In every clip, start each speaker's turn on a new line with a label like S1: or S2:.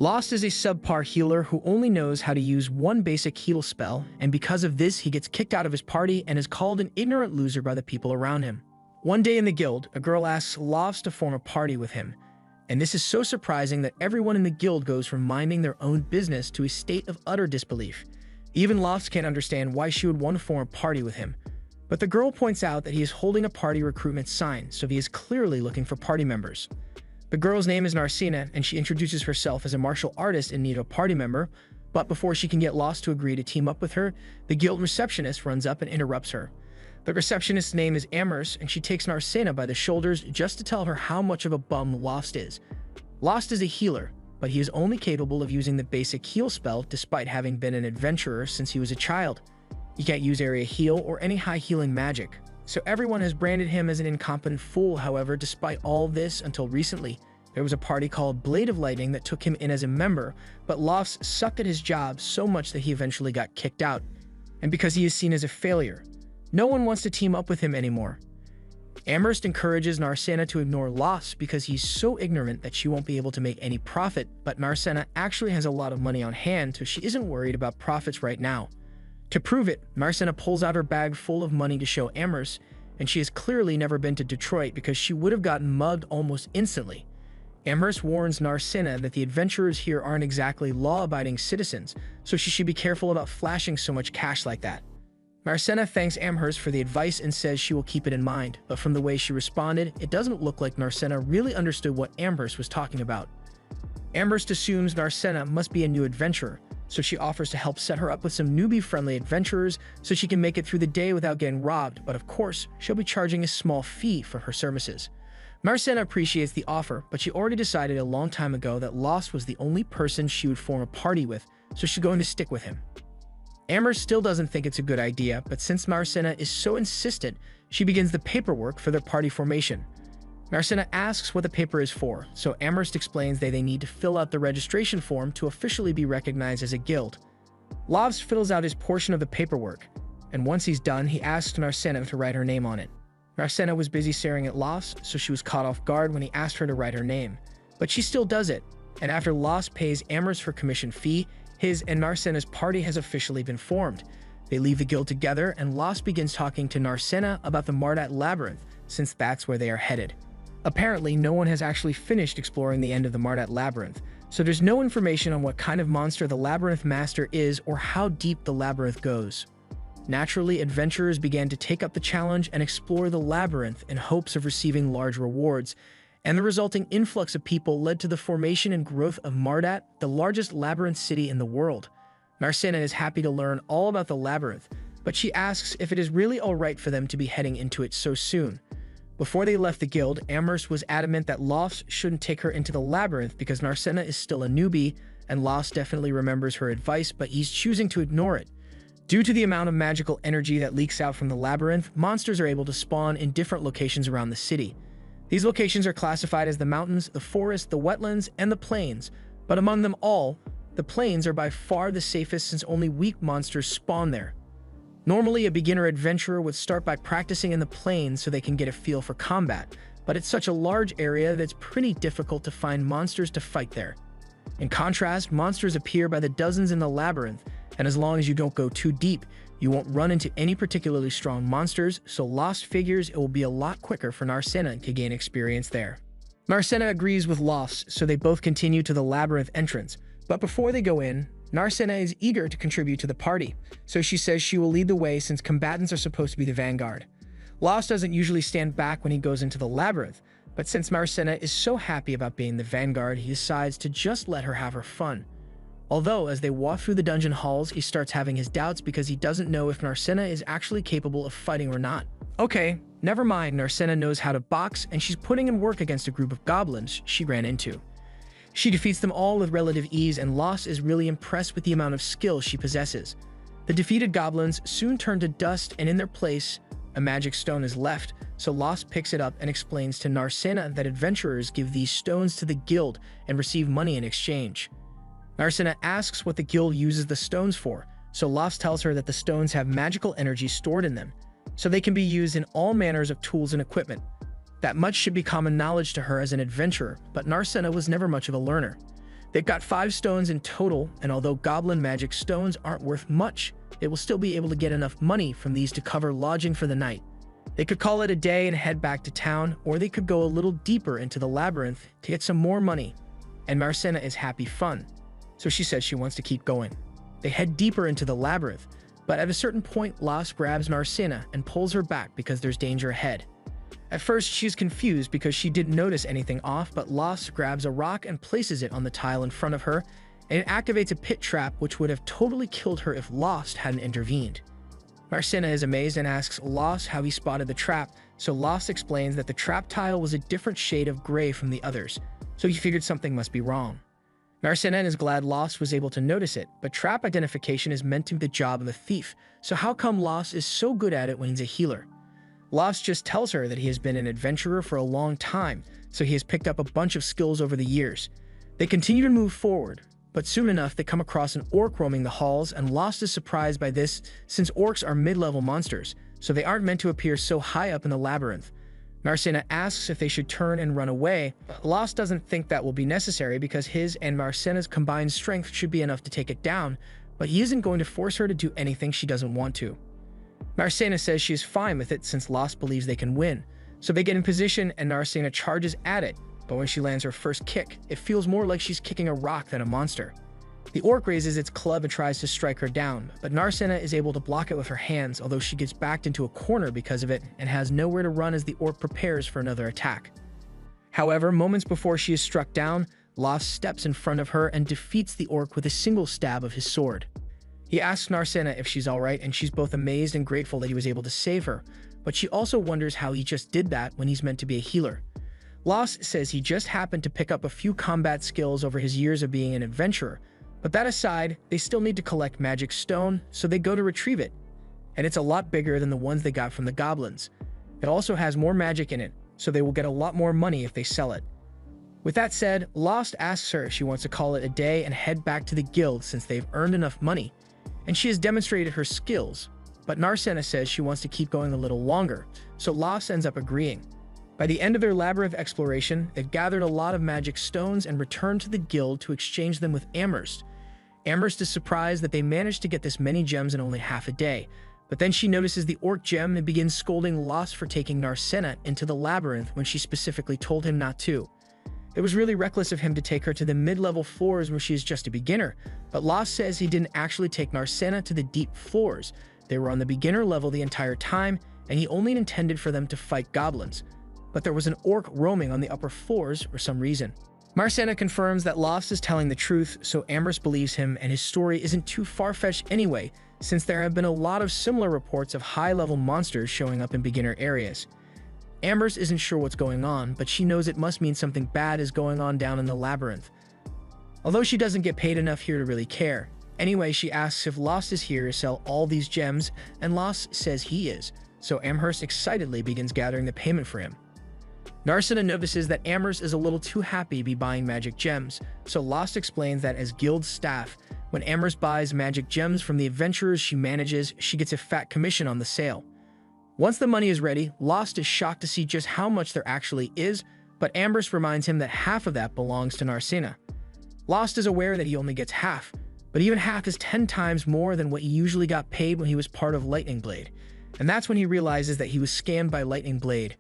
S1: Lost is a subpar healer who only knows how to use one basic heal spell, and because of this, he gets kicked out of his party and is called an ignorant loser by the people around him. One day in the guild, a girl asks Lost to form a party with him, and this is so surprising that everyone in the guild goes from minding their own business to a state of utter disbelief. Even Lost can't understand why she would want to form a party with him. But the girl points out that he is holding a party recruitment sign, so he is clearly looking for party members. The girl's name is Narcina, and she introduces herself as a martial artist in need of a party member, but before she can get Lost to agree to team up with her, the guild receptionist runs up and interrupts her. The receptionist's name is Amherst, and she takes Narcina by the shoulders just to tell her how much of a bum Lost is. Lost is a healer, but he is only capable of using the basic heal spell despite having been an adventurer since he was a child. He can't use area heal or any high healing magic. So everyone has branded him as an incompetent fool. However, despite all this, until recently, there was a party called Blade of Lightning that took him in as a member, but Lost sucked at his job so much that he eventually got kicked out. And because he is seen as a failure, no one wants to team up with him anymore. Amherst encourages Narcina to ignore Lost because he's so ignorant that she won't be able to make any profit, but Narcina actually has a lot of money on hand, so she isn't worried about profits right now. To prove it, Narcina pulls out her bag full of money to show Amherst, and she has clearly never been to Detroit because she would have gotten mugged almost instantly. Amherst warns Narcina that the adventurers here aren't exactly law-abiding citizens, so she should be careful about flashing so much cash like that. Narcina thanks Amherst for the advice and says she will keep it in mind, but from the way she responded, it doesn't look like Narcina really understood what Amherst was talking about. Amherst assumes Narcina must be a new adventurer, so she offers to help set her up with some newbie-friendly adventurers so she can make it through the day without getting robbed, but of course, she'll be charging a small fee for her services. Narcina appreciates the offer, but she already decided a long time ago that Lost was the only person she would form a party with, so she's going to stick with him. Amherst still doesn't think it's a good idea, but since Narcina is so insistent, she begins the paperwork for their party formation. Narcina asks what the paper is for, so Amherst explains that they need to fill out the registration form to officially be recognized as a guild. Lost fills out his portion of the paperwork, and once he's done, he asks Narcina to write her name on it. Narcina was busy staring at Lost, so she was caught off guard when he asked her to write her name. But she still does it, and after Lost pays Amherst her commission fee, his and Narcina's party has officially been formed. They leave the guild together, and Lost begins talking to Narcina about the Mardat Labyrinth, since that's where they are headed. Apparently, no one has actually finished exploring the end of the Mardat Labyrinth, so there's no information on what kind of monster the Labyrinth Master is or how deep the labyrinth goes. Naturally, adventurers began to take up the challenge and explore the labyrinth in hopes of receiving large rewards, and the resulting influx of people led to the formation and growth of Mardat, the largest labyrinth city in the world. Narcina is happy to learn all about the labyrinth, but she asks if it is really alright for them to be heading into it so soon. Before they left the guild, Amherst was adamant that Lost shouldn't take her into the labyrinth because Narcina is still a newbie, and Lost definitely remembers her advice, but he's choosing to ignore it. Due to the amount of magical energy that leaks out from the labyrinth, monsters are able to spawn in different locations around the city. These locations are classified as the mountains, the forest, the wetlands, and the plains, but among them all, the plains are by far the safest since only weak monsters spawn there. Normally, a beginner adventurer would start by practicing in the plains so they can get a feel for combat, but it's such a large area that it's pretty difficult to find monsters to fight there. In contrast, monsters appear by the dozens in the labyrinth, and as long as you don't go too deep, you won't run into any particularly strong monsters, so Lost figures it will be a lot quicker for Narcina to gain experience there. Narcina agrees with Lost, so they both continue to the labyrinth entrance, but before they go in, Narcina is eager to contribute to the party, so she says she will lead the way since combatants are supposed to be the vanguard. Lost doesn't usually stand back when he goes into the labyrinth, but since Narcina is so happy about being the vanguard, he decides to just let her have her fun. Although, as they walk through the dungeon halls, he starts having his doubts because he doesn't know if Narcina is actually capable of fighting or not. Okay, never mind, Narcina knows how to box, and she's putting in work against a group of goblins she ran into. She defeats them all with relative ease, and Lost is really impressed with the amount of skill she possesses. The defeated goblins soon turn to dust, and in their place, a magic stone is left, so Lost picks it up and explains to Narcina that adventurers give these stones to the guild and receive money in exchange. Narcina asks what the guild uses the stones for, so Lost tells her that the stones have magical energy stored in them, so they can be used in all manners of tools and equipment. That much should be common knowledge to her as an adventurer, but Narcina was never much of a learner. They've got 5 stones in total, and although goblin magic stones aren't worth much, they will still be able to get enough money from these to cover lodging for the night. They could call it a day and head back to town, or they could go a little deeper into the labyrinth to get some more money. And Marcena is happy fun, so she says she wants to keep going. They head deeper into the labyrinth, but at a certain point, Las grabs Marcena and pulls her back because there's danger ahead. At first, she's confused because she didn't notice anything off, but Las grabs a rock and places it on the tile in front of her, and it activates a pit trap which would have totally killed her if Las hadn't intervened. Marcena is amazed and asks Las how he spotted the trap, so Las explains that the trap tile was a different shade of gray from the others, so he figured something must be wrong. Marcena is glad Las was able to notice it, but trap identification is meant to be the job of a thief, so how come Las is so good at it when he's a healer? Las just tells her that he has been an adventurer for a long time, so he has picked up a bunch of skills over the years. They continue to move forward, but soon enough they come across an orc roaming the halls, and Las is surprised by this since orcs are mid-level monsters, so they aren't meant to appear so high up in the labyrinth. Marcena asks if they should turn and run away. Las doesn't think that will be necessary because his and Marcena's combined strength should be enough to take it down, but he isn't going to force her to do anything she doesn't want to. Marcena says she is fine with it since Las believes they can win, so they get in position and Marcena charges at it, but when she lands her first kick, it feels more like she's kicking a rock than a monster. The orc raises its club and tries to strike her down, but Marcena is able to block it with her hands, although she gets backed into a corner because of it and has nowhere to run as the orc prepares for another attack. However, moments before she is struck down, Las steps in front of her and defeats the orc with a single stab of his sword. He asks Marcena if she's alright, and she's both amazed and grateful that he was able to save her, but she also wonders how he just did that when he's meant to be a healer. Las says he just happened to pick up a few combat skills over his years of being an adventurer, but that aside, they still need to collect magic stone, so they go to retrieve it, and it's a lot bigger than the ones they got from the goblins. It also has more magic in it, so they will get a lot more money if they sell it. With that said, Las asks her if she wants to call it a day and head back to the guild since they've earned enough money, and she has demonstrated her skills, but Marcena says she wants to keep going a little longer, so Las ends up agreeing. By the end of their labyrinth exploration, they've gathered a lot of magic stones and returned to the guild to exchange them with Amherst. Amherst is surprised that they managed to get this many gems in only half a day, but then she notices the orc gem and begins scolding Las for taking Marcena into the labyrinth when she specifically told him not to. It was really reckless of him to take her to the mid-level floors where she is just a beginner, but Las says he didn't actually take Marcena to the deep floors. They were on the beginner level the entire time, and he only intended for them to fight goblins. But there was an orc roaming on the upper floors for some reason. Marcena confirms that Las is telling the truth, so Amherst believes him, and his story isn't too far-fetched anyway, since there have been a lot of similar reports of high-level monsters showing up in beginner areas. Amherst isn't sure what's going on, but she knows it must mean something bad is going on down in the labyrinth. Although she doesn't get paid enough here to really care. Anyway, she asks if Las is here to sell all these gems, and Las says he is, so Amherst excitedly begins gathering the payment for him. Marcena notices that Amherst is a little too happy to be buying magic gems, so Las explains that as guild staff, when Amherst buys magic gems from the adventurers she manages, she gets a fat commission on the sale. Once the money is ready, Las is shocked to see just how much there actually is, but Amherst reminds him that half of that belongs to Marcena. Las is aware that he only gets half, but even half is 10 times more than what he usually got paid when he was part of Lightning Blade, and that's when he realizes that he was scammed by Lightning Blade.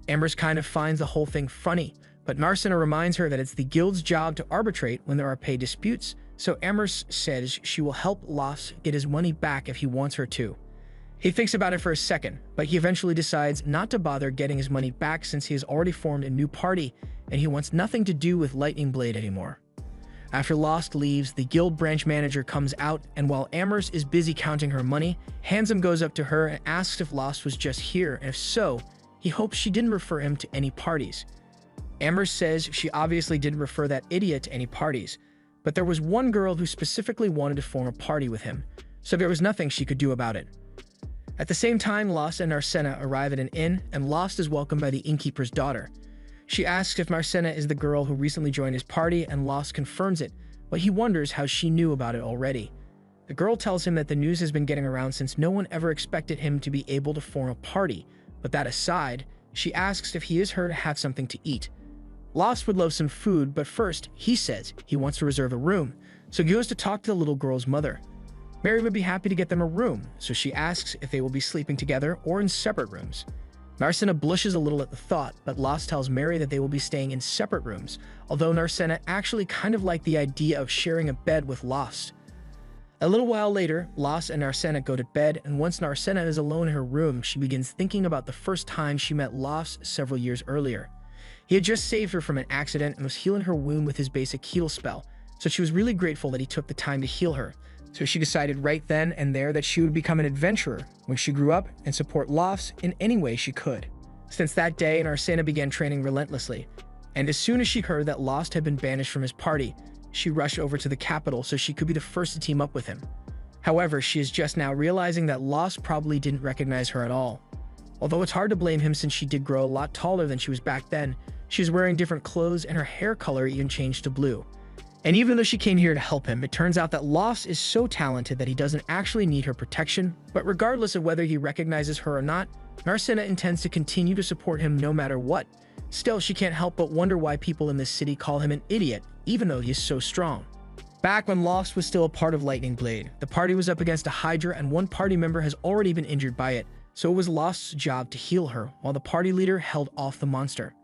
S1: Amherst kind of finds the whole thing funny, but Marcena reminds her that it's the guild's job to arbitrate when there are pay disputes, so Amherst says she will help Las get his money back if he wants her to. He thinks about it for a second, but he eventually decides not to bother getting his money back since he has already formed a new party and he wants nothing to do with Lightning Blade anymore. After Las leaves, the guild branch manager comes out, and while Amherst is busy counting her money, Handsome goes up to her and asks if Las was just here, and if so, he hopes she didn't refer him to any parties. Amherst says she obviously didn't refer that idiot to any parties, but there was one girl who specifically wanted to form a party with him, so there was nothing she could do about it. At the same time, Las and Marcena arrive at an inn, and Las is welcomed by the innkeeper's daughter. She asks if Marcena is the girl who recently joined his party, and Las confirms it, but he wonders how she knew about it already. The girl tells him that the news has been getting around since no one ever expected him to be able to form a party, but that aside, she asks if he is her to have something to eat. Lost would love some food, but first, he says he wants to reserve a room, so he goes to talk to the little girl's mother. Mary would be happy to get them a room, so she asks if they will be sleeping together or in separate rooms. Narcissa blushes a little at the thought, but Lost tells Mary that they will be staying in separate rooms, although Narcissa actually kind of liked the idea of sharing a bed with Lost. A little while later, Lost and Narcissa go to bed, and once Narcissa is alone in her room, she begins thinking about the first time she met Lost several years earlier. He had just saved her from an accident and was healing her wound with his basic heal spell, so she was really grateful that he took the time to heal her. So she decided right then and there that she would become an adventurer when she grew up and support Lost in any way she could. Since that day, Narcissa began training relentlessly, and as soon as she heard that Lost had been banished from his party, she rushed over to the capital so she could be the first to team up with him. However, she is just now realizing that Lost probably didn't recognize her at all. Although it's hard to blame him since she did grow a lot taller than she was back then, she was wearing different clothes and her hair color even changed to blue. And even though she came here to help him, it turns out that Lost is so talented that he doesn't actually need her protection, but regardless of whether he recognizes her or not, Narcissa intends to continue to support him no matter what. Still, she can't help but wonder why people in this city call him an idiot, even though he is so strong. Back when Lost was still a part of Lightning Blade, the party was up against a Hydra and one party member has already been injured by it, so it was Lost's job to heal her, while the party leader held off the monster.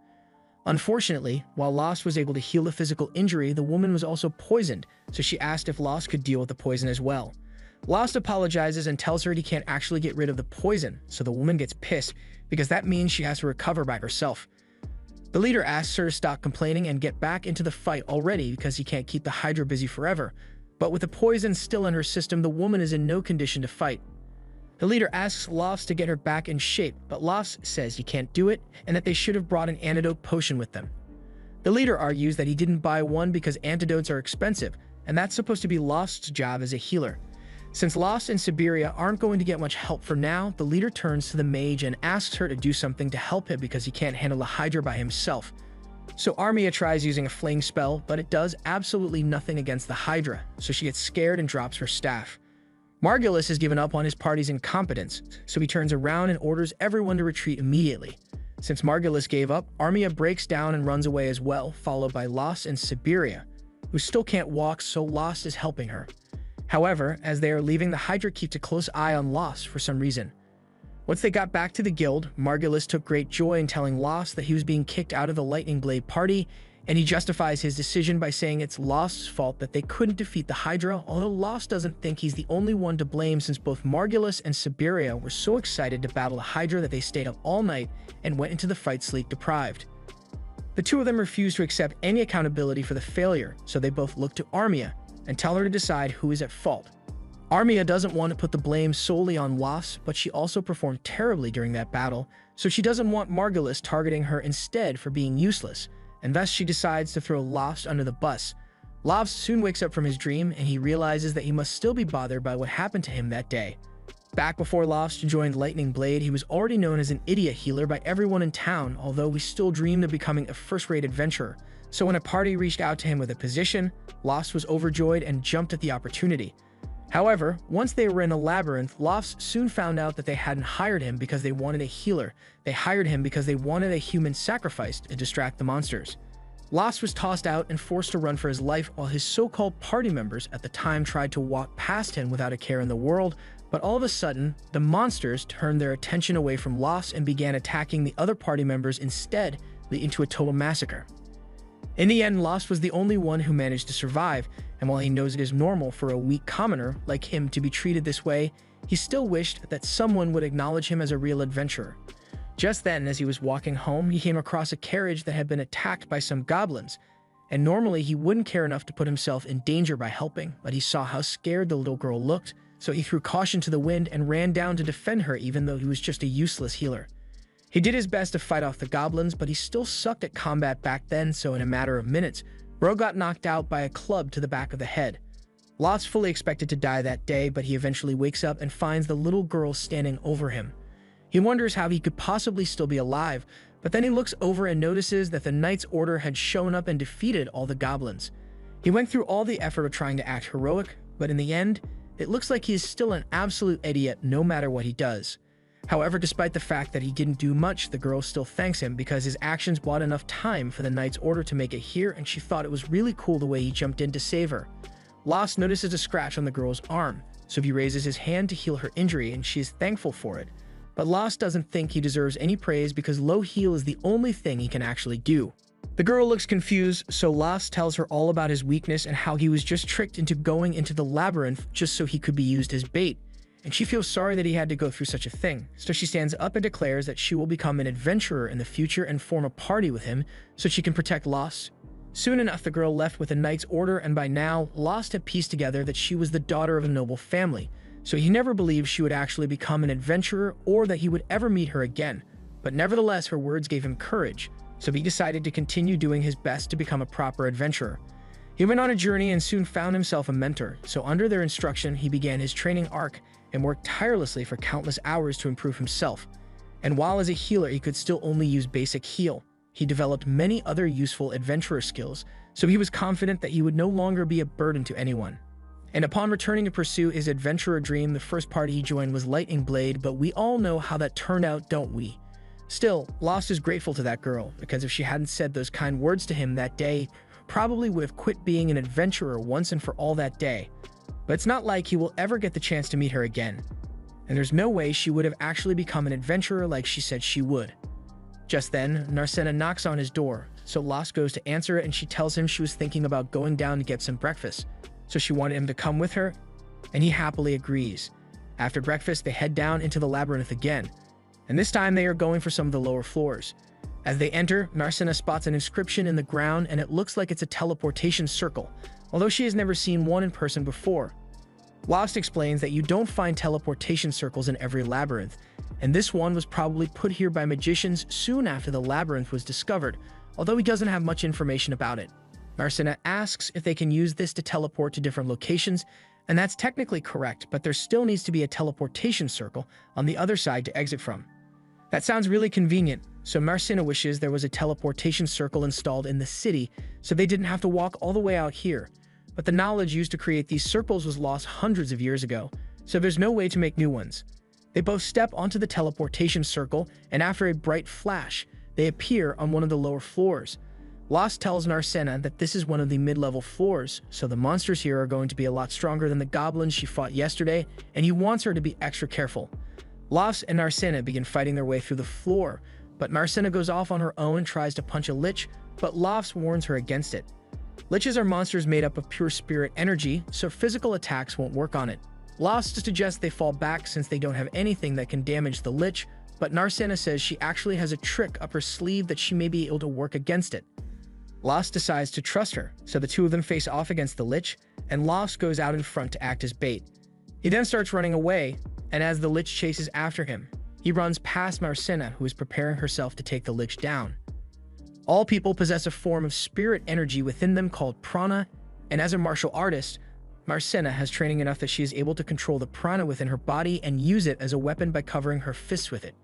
S1: Unfortunately, while Lost was able to heal the physical injury, the woman was also poisoned, so she asked if Lost could deal with the poison as well. Lost apologizes and tells her he can't actually get rid of the poison, so the woman gets pissed, because that means she has to recover by herself. The leader asks her to stop complaining and get back into the fight already because he can't keep the Hydra busy forever, but with the poison still in her system, the woman is in no condition to fight. The leader asks Lost to get her back in shape, but Lost says he can't do it and that they should have brought an antidote potion with them. The leader argues that he didn't buy one because antidotes are expensive, and that's supposed to be Lost's job as a healer. Since Lost and Siberia aren't going to get much help for now, the leader turns to the mage and asks her to do something to help him because he can't handle the Hydra by himself. So Armia tries using a fling spell, but it does absolutely nothing against the Hydra, so she gets scared and drops her staff. Margulis has given up on his party's incompetence, so he turns around and orders everyone to retreat immediately. Since Margulis gave up, Armia breaks down and runs away as well, followed by Lost and Siberia, who still can't walk, so Lost is helping her. However, as they are leaving, the Hydra keeps a close eye on Lost for some reason. Once they got back to the guild, Margulis took great joy in telling Lost that he was being kicked out of the Lightning Blade party, and he justifies his decision by saying it's Lost's fault that they couldn't defeat the Hydra, although Lost doesn't think he's the only one to blame since both Margulis and Siberia were so excited to battle the Hydra that they stayed up all night and went into the fight sleep deprived. The two of them refuse to accept any accountability for the failure, so they both look to Armia and tell her to decide who is at fault. Armia doesn't want to put the blame solely on Lost, but she also performed terribly during that battle, so she doesn't want Margulis targeting her instead for being useless, and thus she decides to throw Lost under the bus. Lost soon wakes up from his dream, and he realizes that he must still be bothered by what happened to him that day. Back before Lost joined Lightning Blade, he was already known as an idiot healer by everyone in town, although he still dreamed of becoming a first-rate adventurer. So when a party reached out to him with a position, Lost was overjoyed and jumped at the opportunity. However, once they were in a labyrinth, Lost soon found out that they hadn't hired him because they wanted a healer. They hired him because they wanted a human sacrifice to distract the monsters. Lost was tossed out and forced to run for his life while his so-called party members at the time tried to walk past him without a care in the world, but all of a sudden, the monsters turned their attention away from Lost and began attacking the other party members instead, leading to a total massacre. In the end, Lost was the only one who managed to survive, and while he knows it is normal for a weak commoner like him to be treated this way, he still wished that someone would acknowledge him as a real adventurer. Just then, as he was walking home, he came across a carriage that had been attacked by some goblins, and normally he wouldn't care enough to put himself in danger by helping, but he saw how scared the little girl looked, so he threw caution to the wind and ran down to defend her even though he was just a useless healer. He did his best to fight off the goblins, but he still sucked at combat back then, so in a matter of minutes, Bro got knocked out by a club to the back of the head. Lost fully expected to die that day, but he eventually wakes up and finds the little girl standing over him. He wonders how he could possibly still be alive, but then he looks over and notices that the Knight's Order had shown up and defeated all the goblins. He went through all the effort of trying to act heroic, but in the end, it looks like he is still an absolute idiot no matter what he does. However, despite the fact that he didn't do much, the girl still thanks him because his actions bought enough time for the knight's order to make it here, and she thought it was really cool the way he jumped in to save her. Lost notices a scratch on the girl's arm, so he raises his hand to heal her injury, and she is thankful for it. But Lost doesn't think he deserves any praise because low heal is the only thing he can actually do. The girl looks confused, so Lost tells her all about his weakness and how he was just tricked into going into the labyrinth just so he could be used as bait. And she feels sorry that he had to go through such a thing, so she stands up and declares that she will become an adventurer in the future and form a party with him so she can protect Lost. Soon enough, the girl left with a knight's order, and by now, Lost had pieced together that she was the daughter of a noble family, so he never believed she would actually become an adventurer or that he would ever meet her again. But nevertheless, her words gave him courage, so he decided to continue doing his best to become a proper adventurer. He went on a journey and soon found himself a mentor, so under their instruction, he began his training arc and worked tirelessly for countless hours to improve himself. And while as a healer he could still only use basic heal, he developed many other useful adventurer skills, so he was confident that he would no longer be a burden to anyone. And upon returning to pursue his adventurer dream, the first party he joined was Lightning Blade, but we all know how that turned out, don't we? Still, Lost is grateful to that girl, because if she hadn't said those kind words to him that day, probably would have quit being an adventurer once and for all that day. But it's not like he will ever get the chance to meet her again. And there's no way she would have actually become an adventurer like she said she would. Just then, Narcena knocks on his door, so Lost goes to answer it, and she tells him she was thinking about going down to get some breakfast, so she wanted him to come with her, and he happily agrees. After breakfast, they head down into the labyrinth again, and this time they are going for some of the lower floors. As they enter, Narcena spots an inscription in the ground, and it looks like it's a teleportation circle, although she has never seen one in person before. Lost explains that you don't find teleportation circles in every labyrinth, and this one was probably put here by magicians soon after the labyrinth was discovered, although he doesn't have much information about it. Narcena asks if they can use this to teleport to different locations, and that's technically correct, but there still needs to be a teleportation circle on the other side to exit from. That sounds really convenient, so Narcena wishes there was a teleportation circle installed in the city so they didn't have to walk all the way out here. But the knowledge used to create these circles was lost hundreds of years ago, so there's no way to make new ones. They both step onto the teleportation circle, and after a bright flash, they appear on one of the lower floors. Lost tells Narcena that this is one of the mid-level floors, so the monsters here are going to be a lot stronger than the goblins she fought yesterday, and he wants her to be extra careful. Lost and Narcena begin fighting their way through the floor, but Narcena goes off on her own and tries to punch a lich, but Lost warns her against it. Liches are monsters made up of pure spirit energy, so physical attacks won't work on it. Lost suggests they fall back since they don't have anything that can damage the lich, but Narcena says she actually has a trick up her sleeve that she may be able to work against it. Lost decides to trust her, so the two of them face off against the lich, and Lost goes out in front to act as bait. He then starts running away, and as the lich chases after him, he runs past Narcena, who is preparing herself to take the lich down. All people possess a form of spirit energy within them called prana, and as a martial artist, Narcena has training enough that she is able to control the prana within her body and use it as a weapon by covering her fists with it.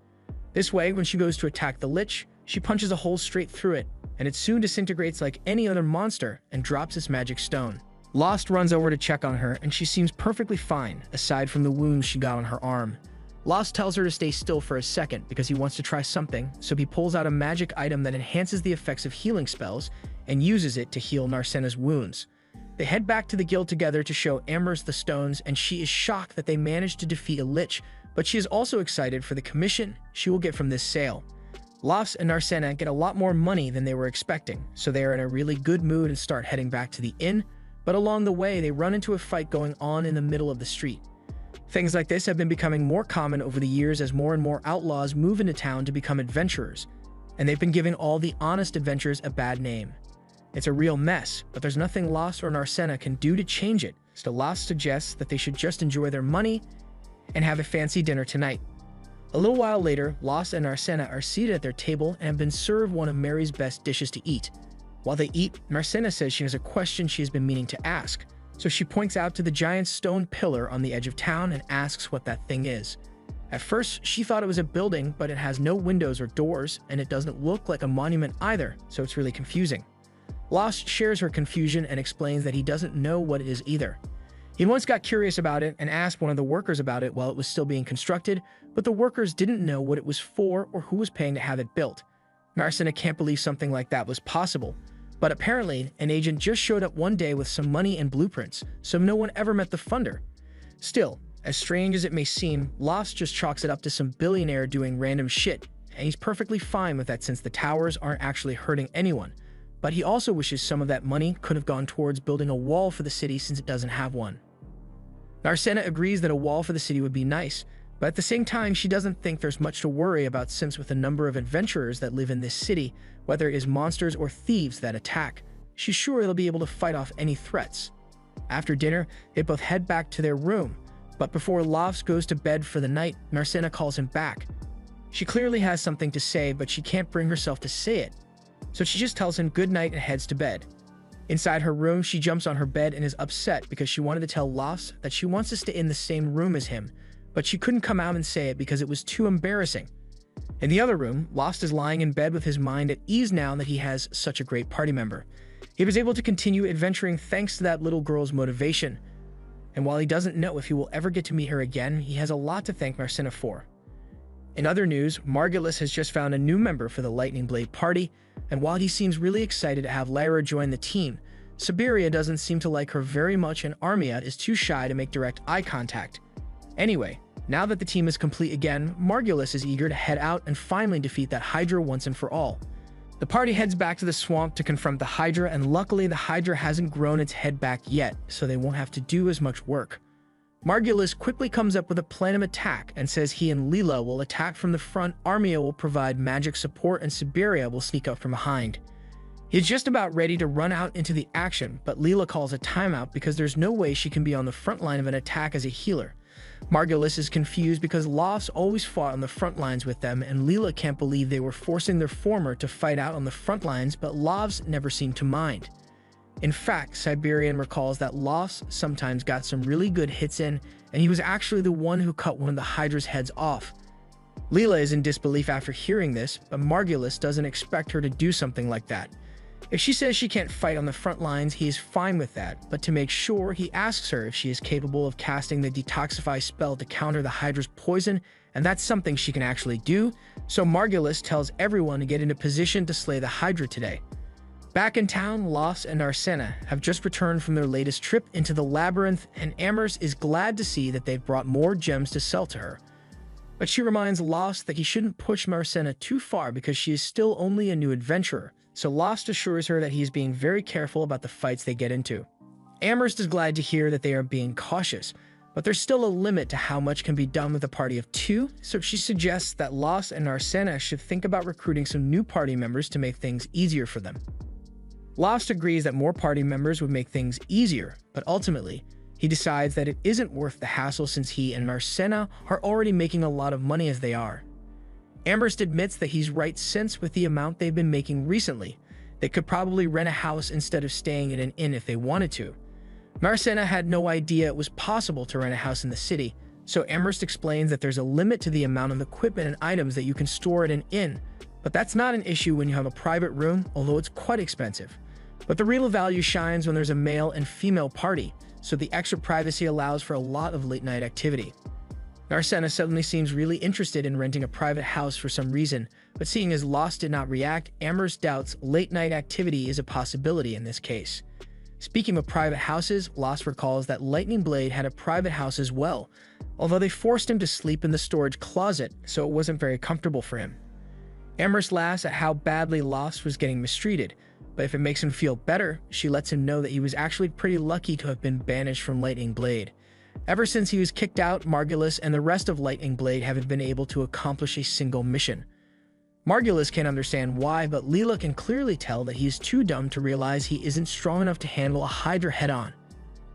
S1: This way, when she goes to attack the lich, she punches a hole straight through it, and it soon disintegrates like any other monster and drops its magic stone. Lost runs over to check on her, and she seems perfectly fine, aside from the wounds she got on her arm. Lost tells her to stay still for a second because he wants to try something, so he pulls out a magic item that enhances the effects of healing spells and uses it to heal Narcena's wounds. They head back to the guild together to show Amherst the stones, and she is shocked that they managed to defeat a lich, but she is also excited for the commission she will get from this sale. Lost and Narcena get a lot more money than they were expecting, so they are in a really good mood and start heading back to the inn, but along the way they run into a fight going on in the middle of the street. Things like this have been becoming more common over the years as more and more outlaws move into town to become adventurers, and they've been giving all the honest adventurers a bad name. It's a real mess, but there's nothing Lost or Narcena can do to change it, so Lost suggests that they should just enjoy their money and have a fancy dinner tonight. A little while later, Lost and Narcena are seated at their table and have been served one of Mary's best dishes to eat. While they eat, Narcena says she has a question she has been meaning to ask, so she points out to the giant stone pillar on the edge of town and asks what that thing is. At first, she thought it was a building, but it has no windows or doors, and it doesn't look like a monument either, so it's really confusing. Lost shares her confusion and explains that he doesn't know what it is either. He once got curious about it and asked one of the workers about it while it was still being constructed, but the workers didn't know what it was for or who was paying to have it built. Marcena can't believe something like that was possible, but apparently an agent just showed up one day with some money and blueprints, so no one ever met the funder. Still, as strange as it may seem, Lost just chalks it up to some billionaire doing random shit, and he's perfectly fine with that since the towers aren't actually hurting anyone. But he also wishes some of that money could have gone towards building a wall for the city since it doesn't have one. Marcena agrees that a wall for the city would be nice, but at the same time she doesn't think there's much to worry about since with the number of adventurers that live in this city, whether it is monsters or thieves that attack, she's sure they'll be able to fight off any threats. After dinner, they both head back to their room, but before Lost goes to bed for the night, Marcena calls him back. She clearly has something to say, but she can't bring herself to say it, so she just tells him good night and heads to bed. Inside her room, she jumps on her bed and is upset because she wanted to tell Lost that she wants to stay in the same room as him, but she couldn't come out and say it because it was too embarrassing. In the other room, Lost is lying in bed with his mind at ease now that he has such a great party member. He was able to continue adventuring thanks to that little girl's motivation, and while he doesn't know if he will ever get to meet her again, he has a lot to thank Marcena for. In other news, Margulis has just found a new member for the Lightning Blade party, and while he seems really excited to have Lyra join the team, Siberia doesn't seem to like her very much and Armia is too shy to make direct eye contact. Anyway, now that the team is complete again, Margulis is eager to head out and finally defeat that Hydra once and for all. The party heads back to the swamp to confront the Hydra, and luckily the Hydra hasn't grown its head back yet, so they won't have to do as much work. Margulis quickly comes up with a plan of attack and says he and Leela will attack from the front, Armia will provide magic support, and Siberia will sneak up from behind. He's just about ready to run out into the action, but Leela calls a timeout because there's no way she can be on the front line of an attack as a healer. Margulis is confused because Lost always fought on the front lines with them, and Leela can't believe they were forcing their former to fight out on the front lines, but Lost never seemed to mind. In fact, Siberian recalls that Lost sometimes got some really good hits in, and he was actually the one who cut one of the Hydra's heads off. Leela is in disbelief after hearing this, but Margulis doesn't expect her to do something like that. If she says she can't fight on the front lines, he is fine with that, but to make sure, he asks her if she is capable of casting the Detoxify spell to counter the Hydra's poison, and that's something she can actually do, so Margulis tells everyone to get into position to slay the Hydra today. Back in town, Lost and Marcena have just returned from their latest trip into the labyrinth, and Amherst is glad to see that they've brought more gems to sell to her. But she reminds Lost that he shouldn't push Marcena too far because she is still only a new adventurer, so Lost assures her that he is being very careful about the fights they get into. Amherst is glad to hear that they are being cautious, but there's still a limit to how much can be done with a party of two, so she suggests that Lost and Marcena should think about recruiting some new party members to make things easier for them. Lost agrees that more party members would make things easier, but ultimately, he decides that it isn't worth the hassle since he and Marcena are already making a lot of money as they are. Amherst admits that he's right since with the amount they've been making recently, they could probably rent a house instead of staying at an inn if they wanted to. Marcena had no idea it was possible to rent a house in the city, so Amherst explains that there's a limit to the amount of equipment and items that you can store at an inn, but that's not an issue when you have a private room, although it's quite expensive. But the real value shines when there's a male and female party, so the extra privacy allows for a lot of late-night activity. Marcena suddenly seems really interested in renting a private house for some reason, but seeing as Lost did not react, Amherst doubts late-night activity is a possibility in this case. Speaking of private houses, Lost recalls that Lightning Blade had a private house as well, although they forced him to sleep in the storage closet, so it wasn't very comfortable for him. Amherst laughs at how badly Lost was getting mistreated, but if it makes him feel better, she lets him know that he was actually pretty lucky to have been banished from Lightning Blade. Ever since he was kicked out, Margulis and the rest of Lightning Blade haven't been able to accomplish a single mission. Margulis can't understand why, but Leela can clearly tell that he is too dumb to realize he isn't strong enough to handle a Hydra head-on.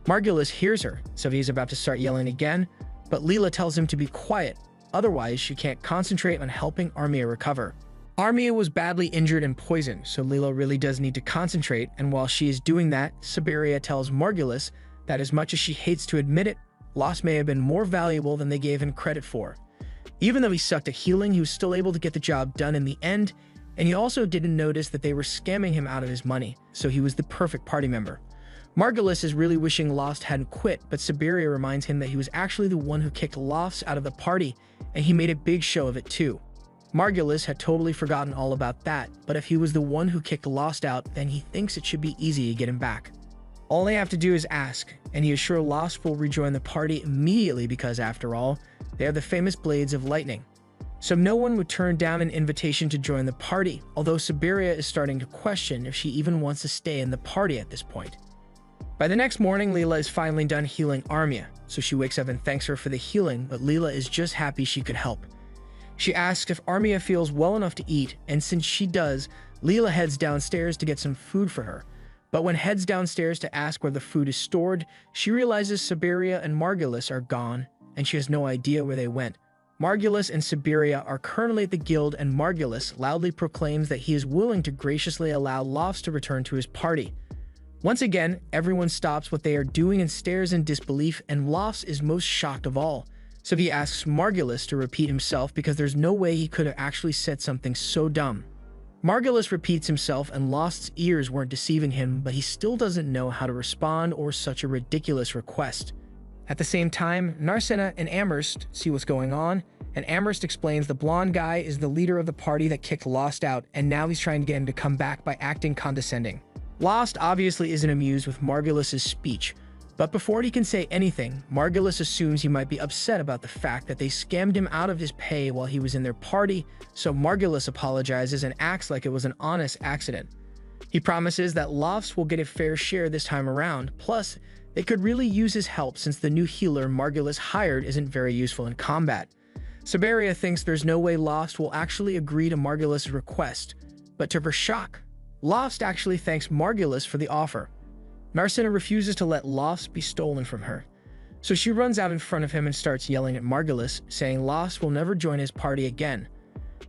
S1: Margulis hears her, so he's about to start yelling again, but Leela tells him to be quiet, otherwise she can't concentrate on helping Armia recover. Armia was badly injured and poisoned, so Leela really does need to concentrate, and while she is doing that, Siberia tells Margulis that as much as she hates to admit it, Lost may have been more valuable than they gave him credit for. Even though he sucked at healing, he was still able to get the job done in the end, and he also didn't notice that they were scamming him out of his money, so he was the perfect party member. Margulis is really wishing Lost hadn't quit, but Siberia reminds him that he was actually the one who kicked Lost out of the party, and he made a big show of it too. Margulis had totally forgotten all about that, but if he was the one who kicked Lost out, then he thinks it should be easy to get him back. All they have to do is ask, and he is sure Lost will rejoin the party immediately because, after all, they are the famous Blades of Lightning. So no one would turn down an invitation to join the party, although Siberia is starting to question if she even wants to stay in the party at this point. By the next morning, Leela is finally done healing Armia, so she wakes up and thanks her for the healing, but Leela is just happy she could help. She asks if Armia feels well enough to eat, and since she does, Leela heads downstairs to get some food for her. But when heads downstairs to ask where the food is stored, she realizes Siberia and Margulis are gone, and she has no idea where they went. Margulis and Siberia are currently at the guild, and Margulis loudly proclaims that he is willing to graciously allow Lost to return to his party. Once again, everyone stops what they are doing and stares in disbelief, and Lost is most shocked of all. So he asks Margulis to repeat himself because there's no way he could have actually said something so dumb. Margulis repeats himself, and Lost's ears weren't deceiving him, but he still doesn't know how to respond or such a ridiculous request. At the same time, Narcina and Amherst see what's going on, and Amherst explains the blonde guy is the leader of the party that kicked Lost out, and now he's trying to get him to come back by acting condescending. Lost obviously isn't amused with Margulis' speech, but before he can say anything, Margulis assumes he might be upset about the fact that they scammed him out of his pay while he was in their party, so Margulis apologizes and acts like it was an honest accident. He promises that Lost will get a fair share this time around, plus they could really use his help since the new healer Margulis hired isn't very useful in combat. Siberia thinks there's no way Lost will actually agree to Margulis' request, but to her shock, Lost actually thanks Margulis for the offer. Narcina refuses to let Lost be stolen from her, so she runs out in front of him and starts yelling at Margulis, saying Lost will never join his party again.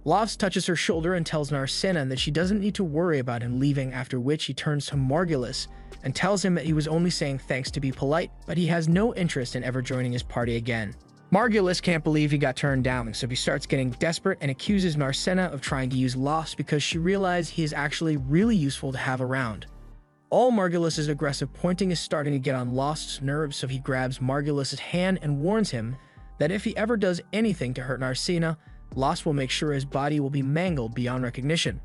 S1: Lost touches her shoulder and tells Narcina that she doesn't need to worry about him leaving, after which he turns to Margulis and tells him that he was only saying thanks to be polite, but he has no interest in ever joining his party again. Margulis can't believe he got turned down, so he starts getting desperate and accuses Narcina of trying to use Lost because she realized he is actually really useful to have around. All Margulis' aggressive pointing is starting to get on Lost's nerves, so he grabs Margulis' hand and warns him that if he ever does anything to hurt Narcina, Lost will make sure his body will be mangled beyond recognition.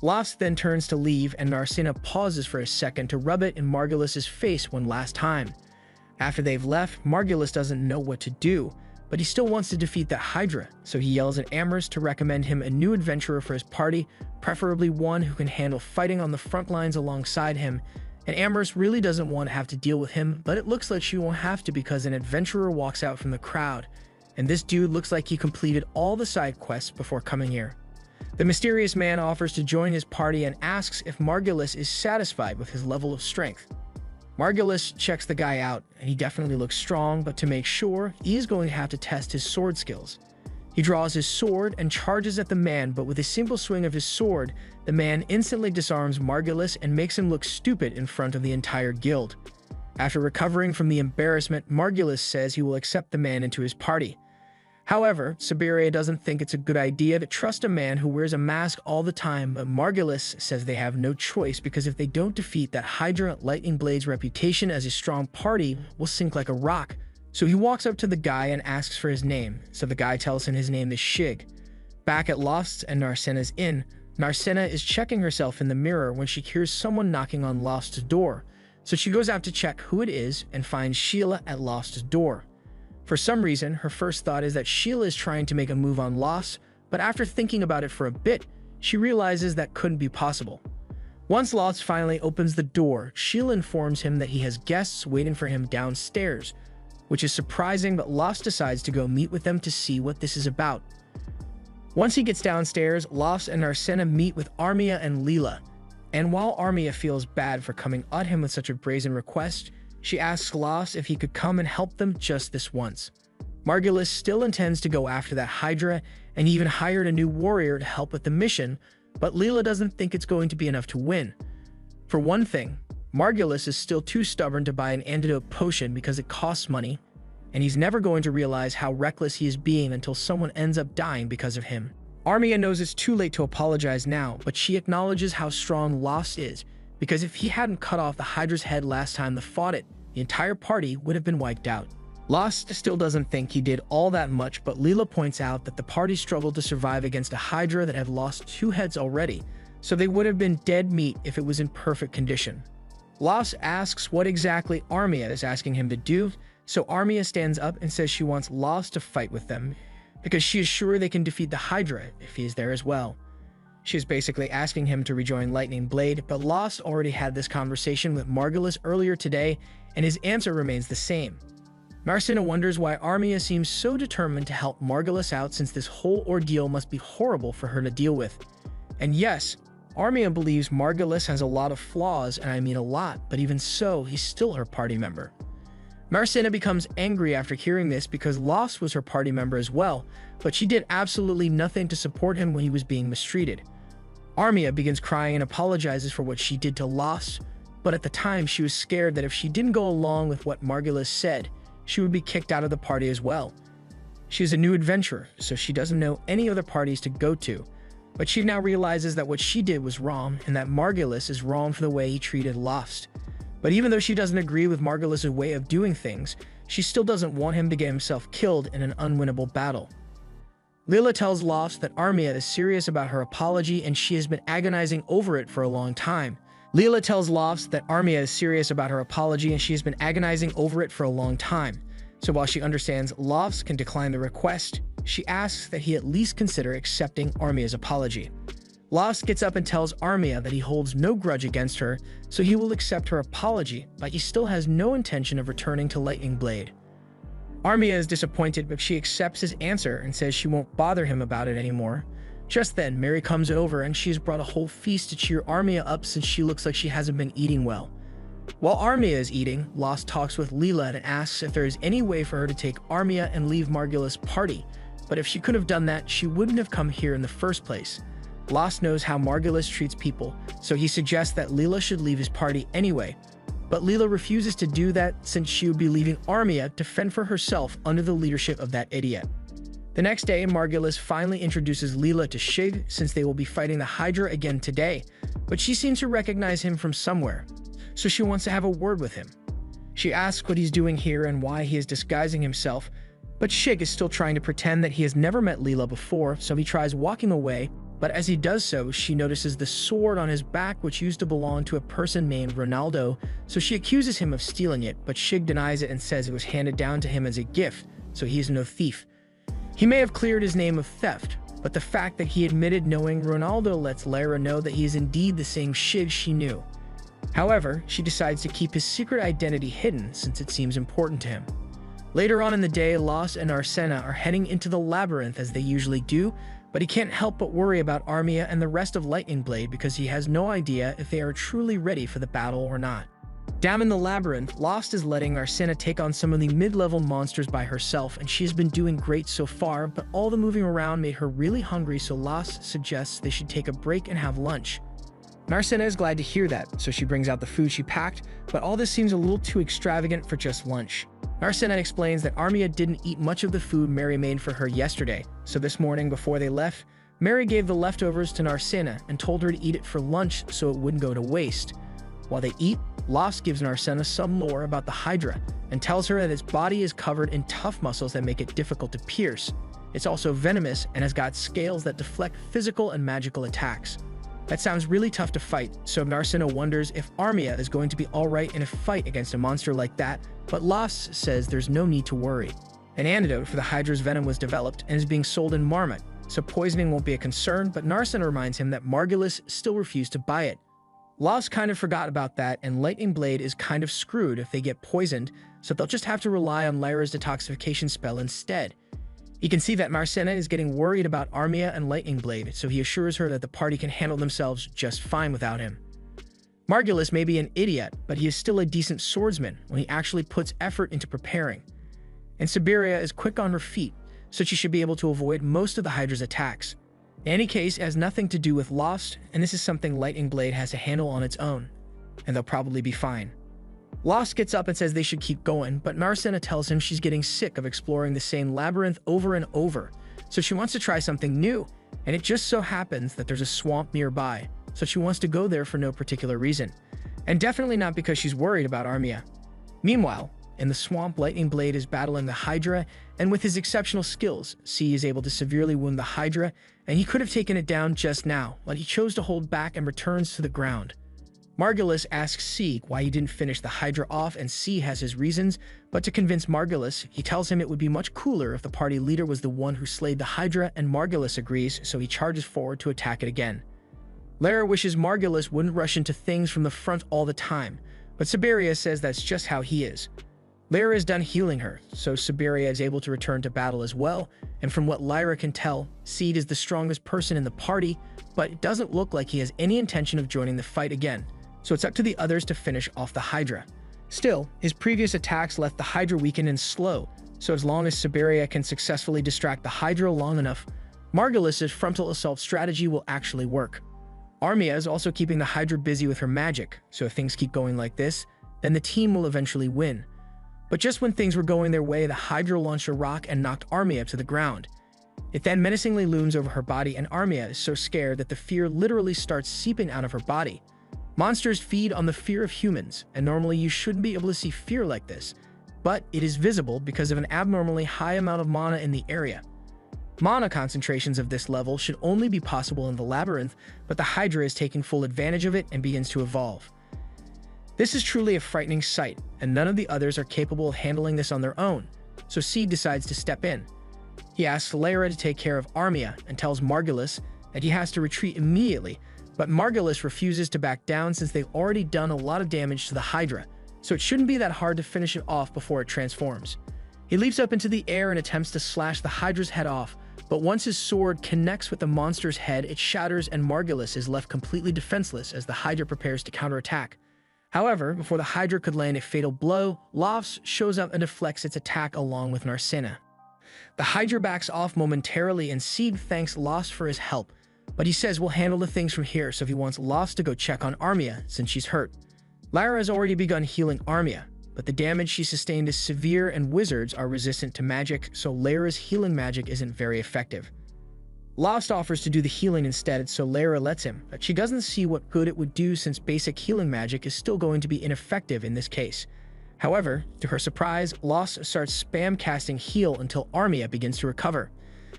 S1: Lost then turns to leave, and Narcina pauses for a second to rub it in Margulis' face one last time. After they've left, Margulis doesn't know what to do, but he still wants to defeat the Hydra, so he yells at Amherst to recommend him a new adventurer for his party, preferably one who can handle fighting on the front lines alongside him, and Amherst really doesn't want to have to deal with him, but it looks like she won't have to because an adventurer walks out from the crowd, and this dude looks like he completed all the side quests before coming here. The mysterious man offers to join his party and asks if Margulis is satisfied with his level of strength. Margulis checks the guy out, and he definitely looks strong, but to make sure, he is going to have to test his sword skills. He draws his sword and charges at the man, but with a simple swing of his sword, the man instantly disarms Margulis and makes him look stupid in front of the entire guild. After recovering from the embarrassment, Margulis says he will accept the man into his party. However, Siberia doesn't think it's a good idea to trust a man who wears a mask all the time, but Margulis says they have no choice because if they don't defeat that Hydra, Lightning Blade's reputation as a strong party will sink like a rock. So he walks up to the guy and asks for his name, so the guy tells him his name is Shig. Back at Lost's and Narcina's inn, Narcina is checking herself in the mirror when she hears someone knocking on Lost's door, so she goes out to check who it is and finds Sheila at Lost's door. For some reason, her first thought is that Sheila is trying to make a move on Lost, but after thinking about it for a bit, she realizes that couldn't be possible. Once Lost finally opens the door, Sheila informs him that he has guests waiting for him downstairs, which is surprising, but Lost decides to go meet with them to see what this is about. Once he gets downstairs, Lost and Narcina meet with Armia and Leela, and while Armia feels bad for coming at him with such a brazen request, she asks Lost if he could come and help them just this once. Margulis still intends to go after that Hydra, and he even hired a new warrior to help with the mission, but Leela doesn't think it's going to be enough to win. For one thing, Margulis is still too stubborn to buy an antidote potion because it costs money, and he's never going to realize how reckless he is being until someone ends up dying because of him. Armia knows it's too late to apologize now, but she acknowledges how strong Lost is, because if he hadn't cut off the Hydra's head last time they fought it, the entire party would have been wiped out. Lost still doesn't think he did all that much, but Leela points out that the party struggled to survive against a Hydra that had lost 2 heads already, so they would have been dead meat if it was in perfect condition. Lost asks what exactly Armia is asking him to do, so Armia stands up and says she wants Lost to fight with them, because she is sure they can defeat the Hydra if he is there as well. She is basically asking him to rejoin Lightning Blade, but Lost already had this conversation with Margulis earlier today, and his answer remains the same. Marcina wonders why Armia seems so determined to help Margulis out, since this whole ordeal must be horrible for her to deal with. And yes, Armia believes Margulis has a lot of flaws, and I mean a lot, but even so, he's still her party member. Marcina becomes angry after hearing this because Lost was her party member as well, but she did absolutely nothing to support him when he was being mistreated. Armia begins crying and apologizes for what she did to Lost, but at the time she was scared that if she didn't go along with what Margulis said, she would be kicked out of the party as well. She is a new adventurer, so she doesn't know any other parties to go to, but she now realizes that what she did was wrong and that Margulis is wrong for the way he treated Lost. But even though she doesn't agree with Margulis' way of doing things, she still doesn't want him to get himself killed in an unwinnable battle. Leela tells Lost that Armia is serious about her apology and she has been agonizing over it for a long time. Leela tells Lost that Armia is serious about her apology and she has been agonizing over it for a long time. So while she understands Lost can decline the request, she asks that he at least consider accepting Armia's apology. Lost gets up and tells Armia that he holds no grudge against her, so he will accept her apology, but he still has no intention of returning to Lightning Blade. Armia is disappointed, but she accepts his answer and says she won't bother him about it anymore. Just then, Mary comes over and she has brought a whole feast to cheer Armia up since she looks like she hasn't been eating well. While Armia is eating, Lost talks with Leela and asks if there is any way for her to take Armia and leave Margulis' party, but if she could have done that, she wouldn't have come here in the first place. Lost knows how Margulis treats people, so he suggests that Leela should leave his party anyway, but Leela refuses to do that since she would be leaving Armia to fend for herself under the leadership of that idiot. The next day, Margulis finally introduces Leela to Shig since they will be fighting the Hydra again today, but she seems to recognize him from somewhere, so she wants to have a word with him. She asks what he's doing here and why he is disguising himself, but Shig is still trying to pretend that he has never met Leela before, so he tries walking away, but as he does so, she notices the sword on his back which used to belong to a person named Ronaldo, so she accuses him of stealing it, but Shig denies it and says it was handed down to him as a gift, so he is no thief. He may have cleared his name of theft, but the fact that he admitted knowing Ronaldo lets Lyra know that he is indeed the same Shig she knew. However, she decides to keep his secret identity hidden since it seems important to him. Later on in the day, Lost and Arsena are heading into the labyrinth as they usually do, but he can't help but worry about Armia and the rest of Lightning Blade because he has no idea if they are truly ready for the battle or not. Down in the labyrinth, Lost is letting Arsena take on some of the mid-level monsters by herself, and she has been doing great so far, but all the moving around made her really hungry, so Lost suggests they should take a break and have lunch. Arsena is glad to hear that, so she brings out the food she packed, but all this seems a little too extravagant for just lunch. Arsena explains that Armia didn't eat much of the food Mary made for her yesterday, so this morning before they left, Mary gave the leftovers to Arsena and told her to eat it for lunch so it wouldn't go to waste. While they eat, Lost gives Arsena some lore about the Hydra and tells her that its body is covered in tough muscles that make it difficult to pierce. It's also venomous and has got scales that deflect physical and magical attacks. That sounds really tough to fight, so Arsena wonders if Armia is going to be alright in a fight against a monster like that, but Lost says there's no need to worry. An antidote for the Hydra's venom was developed and is being sold in Marmot, so poisoning won't be a concern, but Arsena reminds him that Margulis still refused to buy it. Lost kind of forgot about that, and Lightning Blade is kind of screwed if they get poisoned, so they'll just have to rely on Lyra's detoxification spell instead. He can see that Arsena is getting worried about Armia and Lightning Blade, so he assures her that the party can handle themselves just fine without him. Margulis may be an idiot, but he is still a decent swordsman when he actually puts effort into preparing. And Siberia is quick on her feet, so she should be able to avoid most of the Hydra's attacks. In any case, it has nothing to do with Lost, and this is something Lightning Blade has to handle on its own, and they'll probably be fine. Lost gets up and says they should keep going, but Arsena tells him she's getting sick of exploring the same labyrinth over and over, so she wants to try something new, and it just so happens that there's a swamp nearby. so she wants to go there for no particular reason. And definitely not because she's worried about Armia. Meanwhile, in the swamp, Lightning Blade is battling the Hydra, and with his exceptional skills, C is able to severely wound the Hydra, and he could have taken it down just now, but he chose to hold back and returns to the ground. Margulis asks C why he didn't finish the Hydra off, and C has his reasons, but to convince Margulis, he tells him it would be much cooler if the party leader was the one who slayed the Hydra, and Margulis agrees, so he charges forward to attack it again. Lara wishes Margulis wouldn't rush into things from the front all the time, but Siberia says that's just how he is. Lara is done healing her, so Siberia is able to return to battle as well, and from what Lyra can tell, Seed is the strongest person in the party, but it doesn't look like he has any intention of joining the fight again, so it's up to the others to finish off the Hydra. Still, his previous attacks left the Hydra weakened and slow, so as long as Siberia can successfully distract the Hydra long enough, Margulis' frontal assault strategy will actually work. Armia is also keeping the Hydra busy with her magic, so if things keep going like this, then the team will eventually win. But just when things were going their way, the Hydra launched a rock and knocked Armia to the ground. It then menacingly looms over her body, and Armia is so scared that the fear literally starts seeping out of her body. Monsters feed on the fear of humans, and normally you shouldn't be able to see fear like this, but it is visible because of an abnormally high amount of mana in the area. Mana concentrations of this level should only be possible in the labyrinth, but the Hydra is taking full advantage of it and begins to evolve. This is truly a frightening sight, and none of the others are capable of handling this on their own, so Seed decides to step in. He asks Lara to take care of Armia and tells Margulis that he has to retreat immediately, but Margulis refuses to back down since they've already done a lot of damage to the Hydra, so it shouldn't be that hard to finish it off before it transforms. He leaps up into the air and attempts to slash the Hydra's head off, but once his sword connects with the monster's head, it shatters and Margulis is left completely defenseless as the Hydra prepares to counterattack. However, before the Hydra could land a fatal blow, Lofts shows up and deflects its attack along with Narcina. The Hydra backs off momentarily and Seed thanks Lofts for his help, but he says we'll handle the things from here, so he wants Lofts to go check on Armia since she's hurt. Lara has already begun healing Armia, but the damage she sustained is severe and wizards are resistant to magic, so Lara's healing magic isn't very effective. Lost offers to do the healing instead, so Lara lets him, but she doesn't see what good it would do since basic healing magic is still going to be ineffective in this case. However, to her surprise, Lost starts spam casting heal until Armia begins to recover.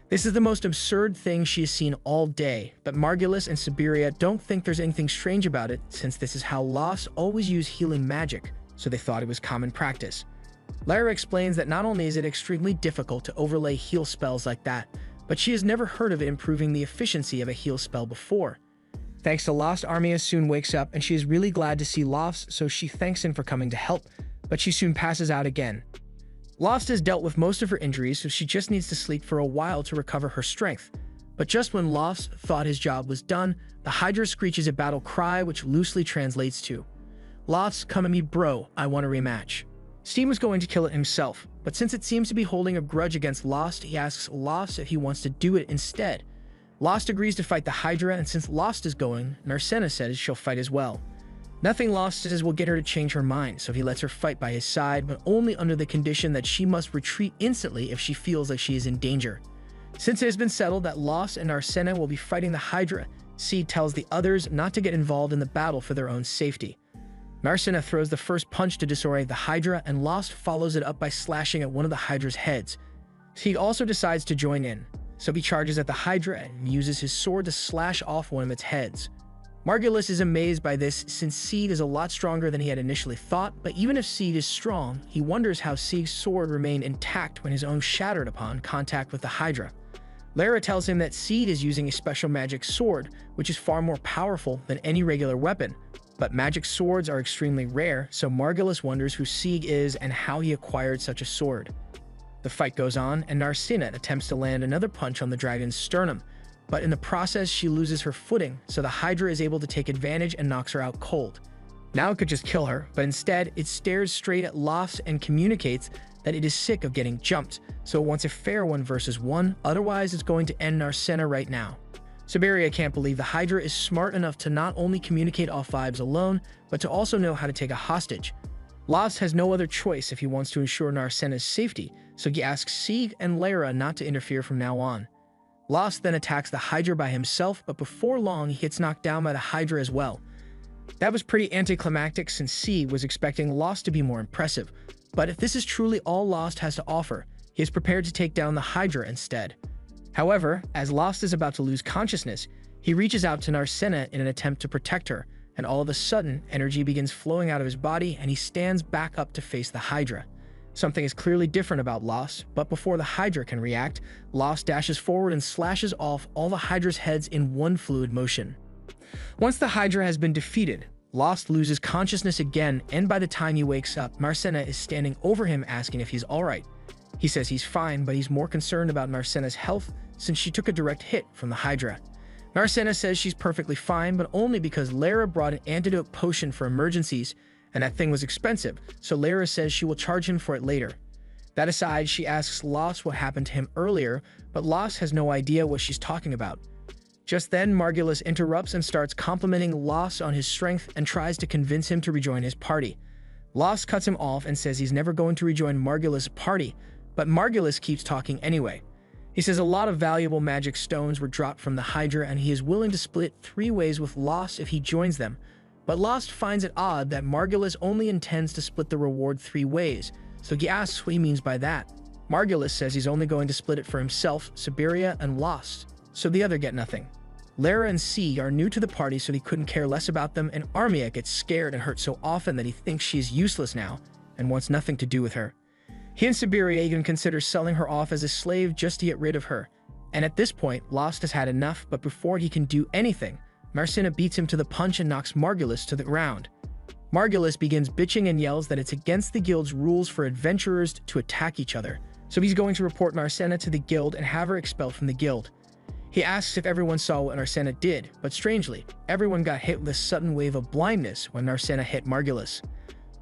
S1: This is the most absurd thing she has seen all day, but Margulis and Siberia don't think there's anything strange about it since this is how Lost always use healing magic, so they thought it was common practice. Lara explains that not only is it extremely difficult to overlay heal spells like that, but she has never heard of it improving the efficiency of a heal spell before. Thanks to Lost, Armia soon wakes up and she is really glad to see Lost, so she thanks him for coming to help, but she soon passes out again. Lost has dealt with most of her injuries, so she just needs to sleep for a while to recover her strength. But just when Lost thought his job was done, the Hydra screeches a battle cry which loosely translates to, "Lost, come at me bro, I want a rematch." Steam was going to kill it himself, but since it seems to be holding a grudge against Lost, he asks Lost if he wants to do it instead. Lost agrees to fight the Hydra, and since Lost is going, Narcina says she'll fight as well. Nothing Lost says will get her to change her mind, so he lets her fight by his side, but only under the condition that she must retreat instantly if she feels like she is in danger. Since it has been settled that Lost and Narcina will be fighting the Hydra, Seed tells the others not to get involved in the battle for their own safety. Narcina throws the first punch to disorient the Hydra, and Lost follows it up by slashing at one of the Hydra's heads. Seed also decides to join in, so he charges at the Hydra and uses his sword to slash off one of its heads. Margulis is amazed by this since Seed is a lot stronger than he had initially thought, but even if Seed is strong, he wonders how Seed's sword remained intact when his own shattered upon contact with the Hydra. Lara tells him that Seed is using a special magic sword, which is far more powerful than any regular weapon, but magic swords are extremely rare, so Margulis wonders who Sieg is and how he acquired such a sword. The fight goes on, and Narcina attempts to land another punch on the dragon's sternum, but in the process she loses her footing, so the Hydra is able to take advantage and knocks her out cold. Now it could just kill her, but instead it stares straight at Lost and communicates that it is sick of getting jumped, so it wants a fair 1 versus 1, otherwise it's going to end Narcina right now. Siberia can't believe the Hydra is smart enough to not only communicate off vibes alone, but to also know how to take a hostage. Lost has no other choice if he wants to ensure Narcina's safety, so he asks Sieg and Lara not to interfere from now on. Lost then attacks the Hydra by himself, but before long, he gets knocked down by the Hydra as well. That was pretty anticlimactic since Seed was expecting Lost to be more impressive, but if this is truly all Lost has to offer, he is prepared to take down the Hydra instead. However, as Lost is about to lose consciousness, he reaches out to Narcena in an attempt to protect her, and all of a sudden, energy begins flowing out of his body and he stands back up to face the Hydra. Something is clearly different about Lost, but before the Hydra can react, Lost dashes forward and slashes off all the Hydra's heads in one fluid motion. Once the Hydra has been defeated, Lost loses consciousness again, and by the time he wakes up, Narcena is standing over him asking if he's alright. He says he's fine, but he's more concerned about Narcena's health since she took a direct hit from the Hydra. Narcena says she's perfectly fine, but only because Lara brought an antidote potion for emergencies, and that thing was expensive, so Lara says she will charge him for it later. That aside, she asks Lost what happened to him earlier, but Lost has no idea what she's talking about. Just then, Margulis interrupts and starts complimenting Lost on his strength and tries to convince him to rejoin his party. Lost cuts him off and says he's never going to rejoin Margulis' party, but Margulis keeps talking anyway. He says a lot of valuable magic stones were dropped from the Hydra and he is willing to split 3 ways with Lost if he joins them, but Lost finds it odd that Margulis only intends to split the reward 3 ways, so he asks what he means by that. Margulis says he's only going to split it for himself, Siberia, and Lost, so the other get nothing. Lara and C are new to the party, so he couldn't care less about them, and Armia gets scared and hurt so often that he thinks she is useless now and wants nothing to do with her. He and Siberia even consider selling her off as a slave just to get rid of her, and at this point, Lost has had enough, but before he can do anything, Narcena beats him to the punch and knocks Margulis to the ground. Margulis begins bitching and yells that it's against the guild's rules for adventurers to attack each other, so he's going to report Narcena to the guild and have her expelled from the guild. He asks if everyone saw what Narcena did, but strangely, everyone got hit with a sudden wave of blindness when Narcena hit Margulis.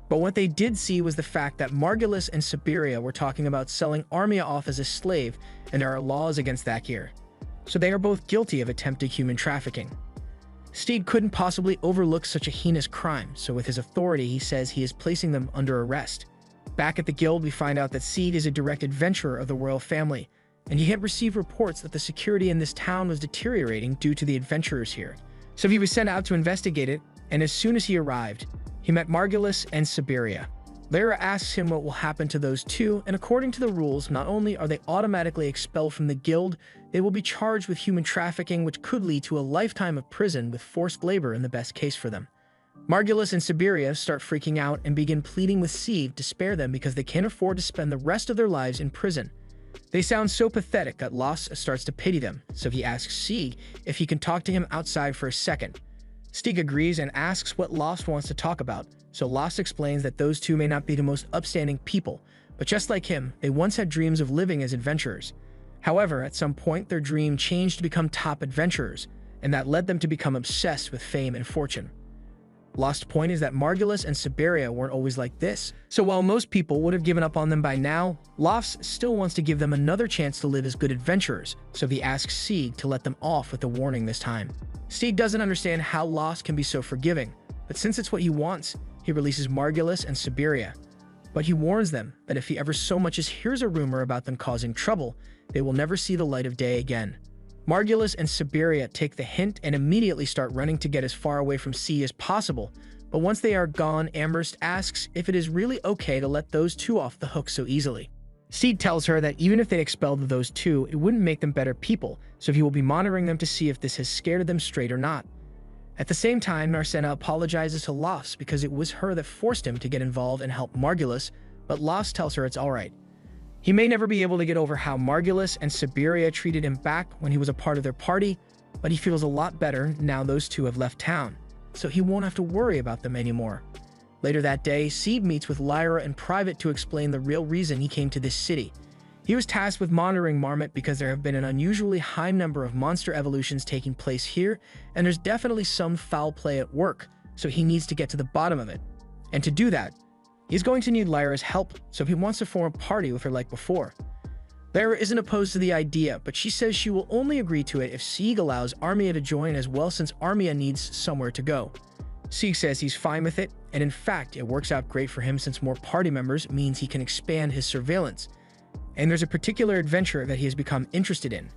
S1: But what they did see was the fact that Margulis and Siberia were talking about selling Armia off as a slave, and there are laws against that here. So they are both guilty of attempted human trafficking. Steed couldn't possibly overlook such a heinous crime, so with his authority he says he is placing them under arrest. Back at the guild, we find out that Seed is a direct adventurer of the royal family, and he had received reports that the security in this town was deteriorating due to the adventurers here. So he was sent out to investigate it, and as soon as he arrived, he met Margulis and Siberia. Lara asks him what will happen to those two, and according to the rules, not only are they automatically expelled from the guild, they will be charged with human trafficking, which could lead to a lifetime of prison with forced labor in the best case for them. Margulis and Siberia start freaking out and begin pleading with Seed to spare them because they can't afford to spend the rest of their lives in prison. They sound so pathetic that Lost starts to pity them, so he asks Seed if he can talk to him outside for a second. Steeg agrees and asks what Lost wants to talk about, so Lost explains that those two may not be the most upstanding people, but just like him, they once had dreams of living as adventurers. However, at some point, their dream changed to become top adventurers, and that led them to become obsessed with fame and fortune. Lost's point is that Margulis and Siberia weren't always like this, so while most people would have given up on them by now, Lost still wants to give them another chance to live as good adventurers, so he asks Seed to let them off with a warning this time. Seed doesn't understand how Lost can be so forgiving, but since it's what he wants, he releases Margulis and Siberia. But he warns them that if he ever so much as hears a rumor about them causing trouble, they will never see the light of day again. Margulis and Siberia take the hint and immediately start running to get as far away from Seed as possible, but once they are gone, Amherst asks if it is really okay to let those two off the hook so easily. Seed tells her that even if they expelled those two, it wouldn't make them better people, so he will be monitoring them to see if this has scared them straight or not. At the same time, Narcena apologizes to Lost because it was her that forced him to get involved and help Margulis, but Lost tells her it's alright. He may never be able to get over how Margulis and Siberia treated him back when he was a part of their party, but he feels a lot better now those two have left town, so he won't have to worry about them anymore. Later that day, Seed meets with Lyra in private to explain the real reason he came to this city. He was tasked with monitoring Marmot because there have been an unusually high number of monster evolutions taking place here, and there's definitely some foul play at work, so he needs to get to the bottom of it. And to do that, he's going to need Lyra's help, so he wants to form a party with her like before. Lyra isn't opposed to the idea, but she says she will only agree to it if Sieg allows Armia to join as well, since Armia needs somewhere to go. Sieg says he's fine with it, and in fact, it works out great for him since more party members means he can expand his surveillance. And there's a particular adventure that he has become interested in.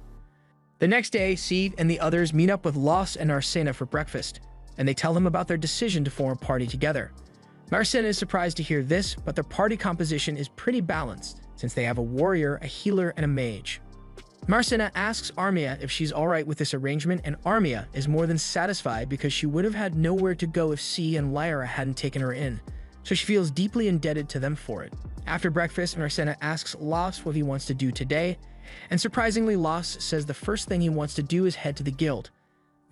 S1: The next day, Steve and the others meet up with Lost and Narcena for breakfast, and they tell them about their decision to form a party together. Narcena is surprised to hear this, but their party composition is pretty balanced, since they have a warrior, a healer, and a mage. Narcena asks Armia if she's alright with this arrangement, and Armia is more than satisfied because she would have had nowhere to go if C and Lyra hadn't taken her in, so she feels deeply indebted to them for it. After breakfast, Narcena asks Lost what he wants to do today, and surprisingly, Lost says the first thing he wants to do is head to the guild.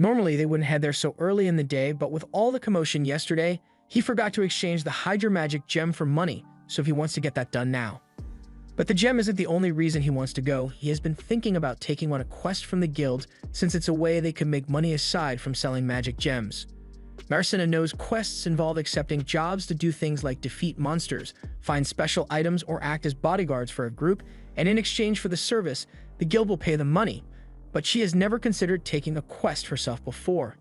S1: Normally, they wouldn't head there so early in the day, but with all the commotion yesterday, he forgot to exchange the Hydra Magic Gem for money, so he wants to get that done now. But the gem isn't the only reason he wants to go. He has been thinking about taking on a quest from the guild, since it's a way they could make money aside from selling magic gems. Narcena knows quests involve accepting jobs to do things like defeat monsters, find special items, or act as bodyguards for a group, and in exchange for the service, the guild will pay them money. But she has never considered taking a quest herself before.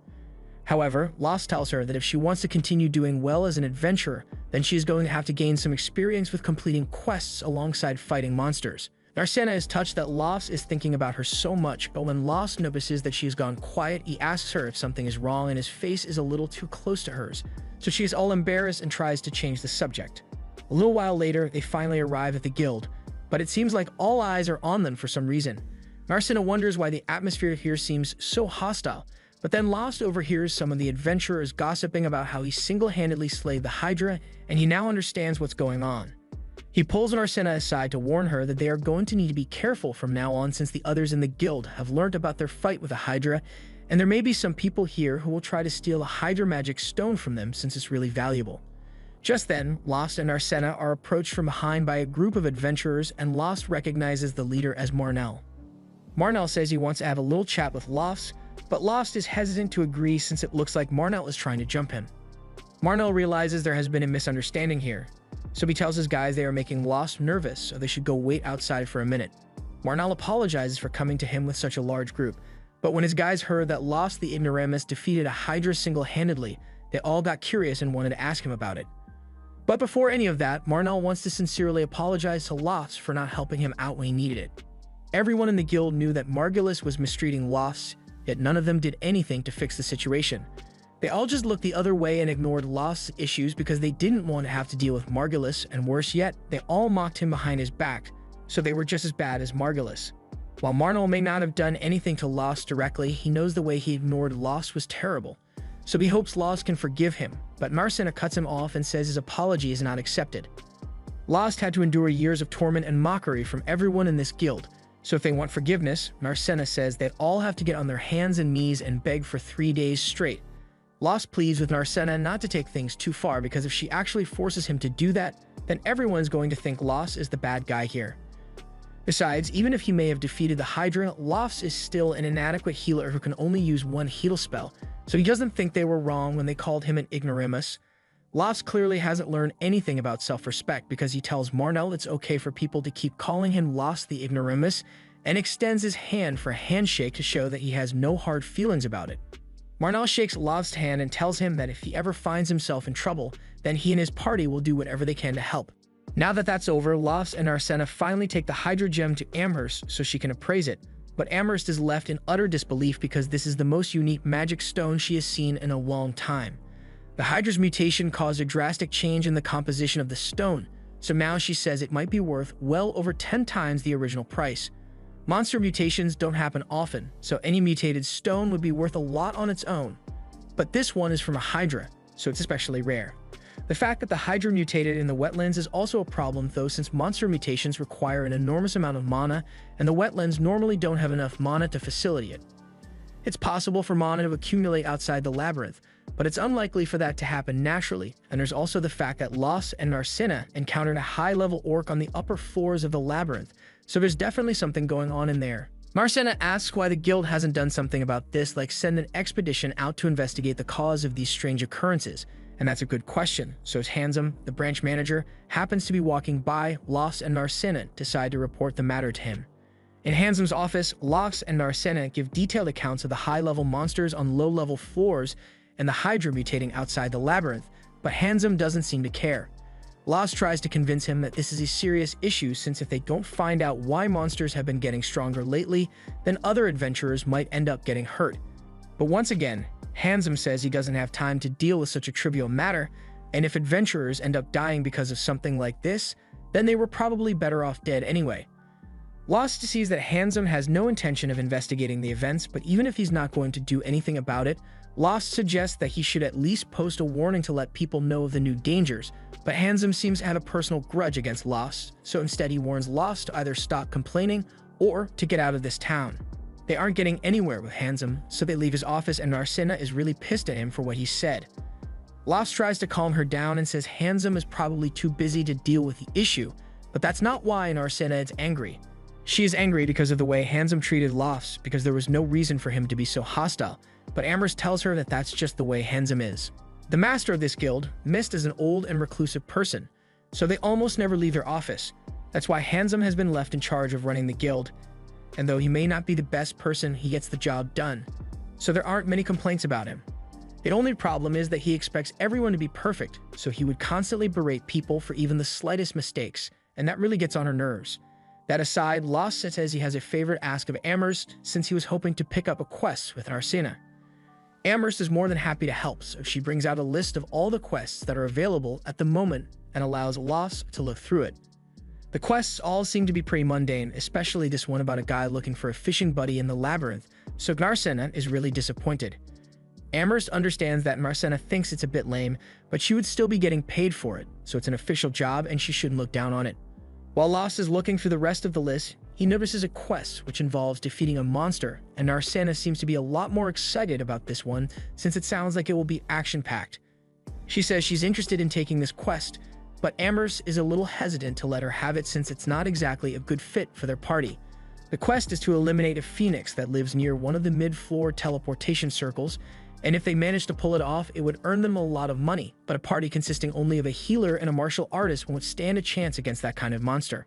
S1: However, Lost tells her that if she wants to continue doing well as an adventurer, then she is going to have to gain some experience with completing quests alongside fighting monsters. Narcena is touched that Lost is thinking about her so much, but when Lost notices that she has gone quiet, he asks her if something is wrong and his face is a little too close to hers, so she is all embarrassed and tries to change the subject. A little while later, they finally arrive at the guild, but it seems like all eyes are on them for some reason. Narcena wonders why the atmosphere here seems so hostile, but then Lost overhears some of the adventurers gossiping about how he single-handedly slayed the Hydra, and he now understands what's going on. He pulls Narcena aside to warn her that they are going to need to be careful from now on, since the others in the guild have learned about their fight with the Hydra, and there may be some people here who will try to steal a Hydra magic stone from them since it's really valuable. Just then, Lost and Narcena are approached from behind by a group of adventurers, and Lost recognizes the leader as Marnell. Marnell says he wants to have a little chat with Lost, but Lost is hesitant to agree since it looks like Marnell is trying to jump him. Marnell realizes there has been a misunderstanding here, so he tells his guys they are making Lost nervous, so they should go wait outside for a minute. Marnell apologizes for coming to him with such a large group, but when his guys heard that Lost the Ignoramus defeated a Hydra single-handedly, they all got curious and wanted to ask him about it. But before any of that, Marnell wants to sincerely apologize to Lost for not helping him out when he needed it. Everyone in the guild knew that Margulis was mistreating Lost, yet none of them did anything to fix the situation. They all just looked the other way and ignored Lost's issues because they didn't want to have to deal with Margulis, and worse yet, they all mocked him behind his back, so they were just as bad as Margulis. While Marnell may not have done anything to Lost directly, he knows the way he ignored Lost was terrible, so he hopes Lost can forgive him, but Narcena cuts him off and says his apology is not accepted. Lost had to endure years of torment and mockery from everyone in this guild, so if they want forgiveness, Narcena says they'd all have to get on their hands and knees and beg for 3 days straight. Lost pleads with Narcena not to take things too far, because if she actually forces him to do that, then everyone's going to think Lost is the bad guy here. Besides, even if he may have defeated the Hydra, Lost is still an inadequate healer who can only use one heal spell, so he doesn't think they were wrong when they called him an ignoramus. Lost clearly hasn't learned anything about self-respect, because he tells Marnell it's okay for people to keep calling him Lost the Ignoramus, and extends his hand for a handshake to show that he has no hard feelings about it. Marnell shakes Lost's hand and tells him that if he ever finds himself in trouble, then he and his party will do whatever they can to help. Now that that's over, Lost and Narcena finally take the Hydra Gem to Amherst so she can appraise it, but Amherst is left in utter disbelief because this is the most unique magic stone she has seen in a long time. The Hydra's mutation caused a drastic change in the composition of the stone, so now she says it might be worth well over 10 times the original price. Monster mutations don't happen often, so any mutated stone would be worth a lot on its own. But this one is from a Hydra, so it's especially rare. The fact that the Hydra mutated in the wetlands is also a problem though, since monster mutations require an enormous amount of mana, and the wetlands normally don't have enough mana to facilitate it. It's possible for mana to accumulate outside the labyrinth, but it's unlikely for that to happen naturally, and there's also the fact that Lost and Narcena encountered a high-level orc on the upper floors of the labyrinth, so there's definitely something going on in there. Narcena asks why the guild hasn't done something about this, like send an expedition out to investigate the cause of these strange occurrences, and that's a good question, so as Handsome, the branch manager, happens to be walking by, Lost and Narcena decide to report the matter to him. In Handsome's office, Lost and Narcena give detailed accounts of the high-level monsters on low-level floors and the Hydra mutating outside the labyrinth, but Handsome doesn't seem to care. Lost tries to convince him that this is a serious issue since if they don't find out why monsters have been getting stronger lately, then other adventurers might end up getting hurt. But once again, Handsome says he doesn't have time to deal with such a trivial matter, and if adventurers end up dying because of something like this, then they were probably better off dead anyway. Lost sees that Handsome has no intention of investigating the events, but even if he's not going to do anything about it, Lost suggests that he should at least post a warning to let people know of the new dangers, but Handsome seems to have a personal grudge against Lost, so instead he warns Lost to either stop complaining or to get out of this town. They aren't getting anywhere with Handsome, so they leave his office and Narcina is really pissed at him for what he said. Lost tries to calm her down and says Handsome is probably too busy to deal with the issue, but that's not why Narcina is angry. She is angry because of the way Handsome treated Lost, because there was no reason for him to be so hostile, but Amherst tells her that that's just the way Handsome is. The master of this guild, Mist, is an old and reclusive person, so they almost never leave their office. That's why Handsome has been left in charge of running the guild, and though he may not be the best person, he gets the job done, so there aren't many complaints about him. The only problem is that he expects everyone to be perfect, so he would constantly berate people for even the slightest mistakes, and that really gets on her nerves. That aside, Lost says he has a favorite ask of Amherst since he was hoping to pick up a quest with Narcina. Amherst is more than happy to help, so she brings out a list of all the quests that are available at the moment and allows Lost to look through it. The quests all seem to be pretty mundane, especially this one about a guy looking for a fishing buddy in the labyrinth, so Narcina is really disappointed. Amherst understands that Narcina thinks it's a bit lame, but she would still be getting paid for it, so it's an official job and she shouldn't look down on it. While Lost is looking through the rest of the list, he notices a quest which involves defeating a monster, and Narcina seems to be a lot more excited about this one since it sounds like it will be action-packed. She says she's interested in taking this quest, but Amherst is a little hesitant to let her have it since it's not exactly a good fit for their party. The quest is to eliminate a phoenix that lives near one of the mid-floor teleportation circles, and if they manage to pull it off, it would earn them a lot of money, but a party consisting only of a healer and a martial artist won't stand a chance against that kind of monster.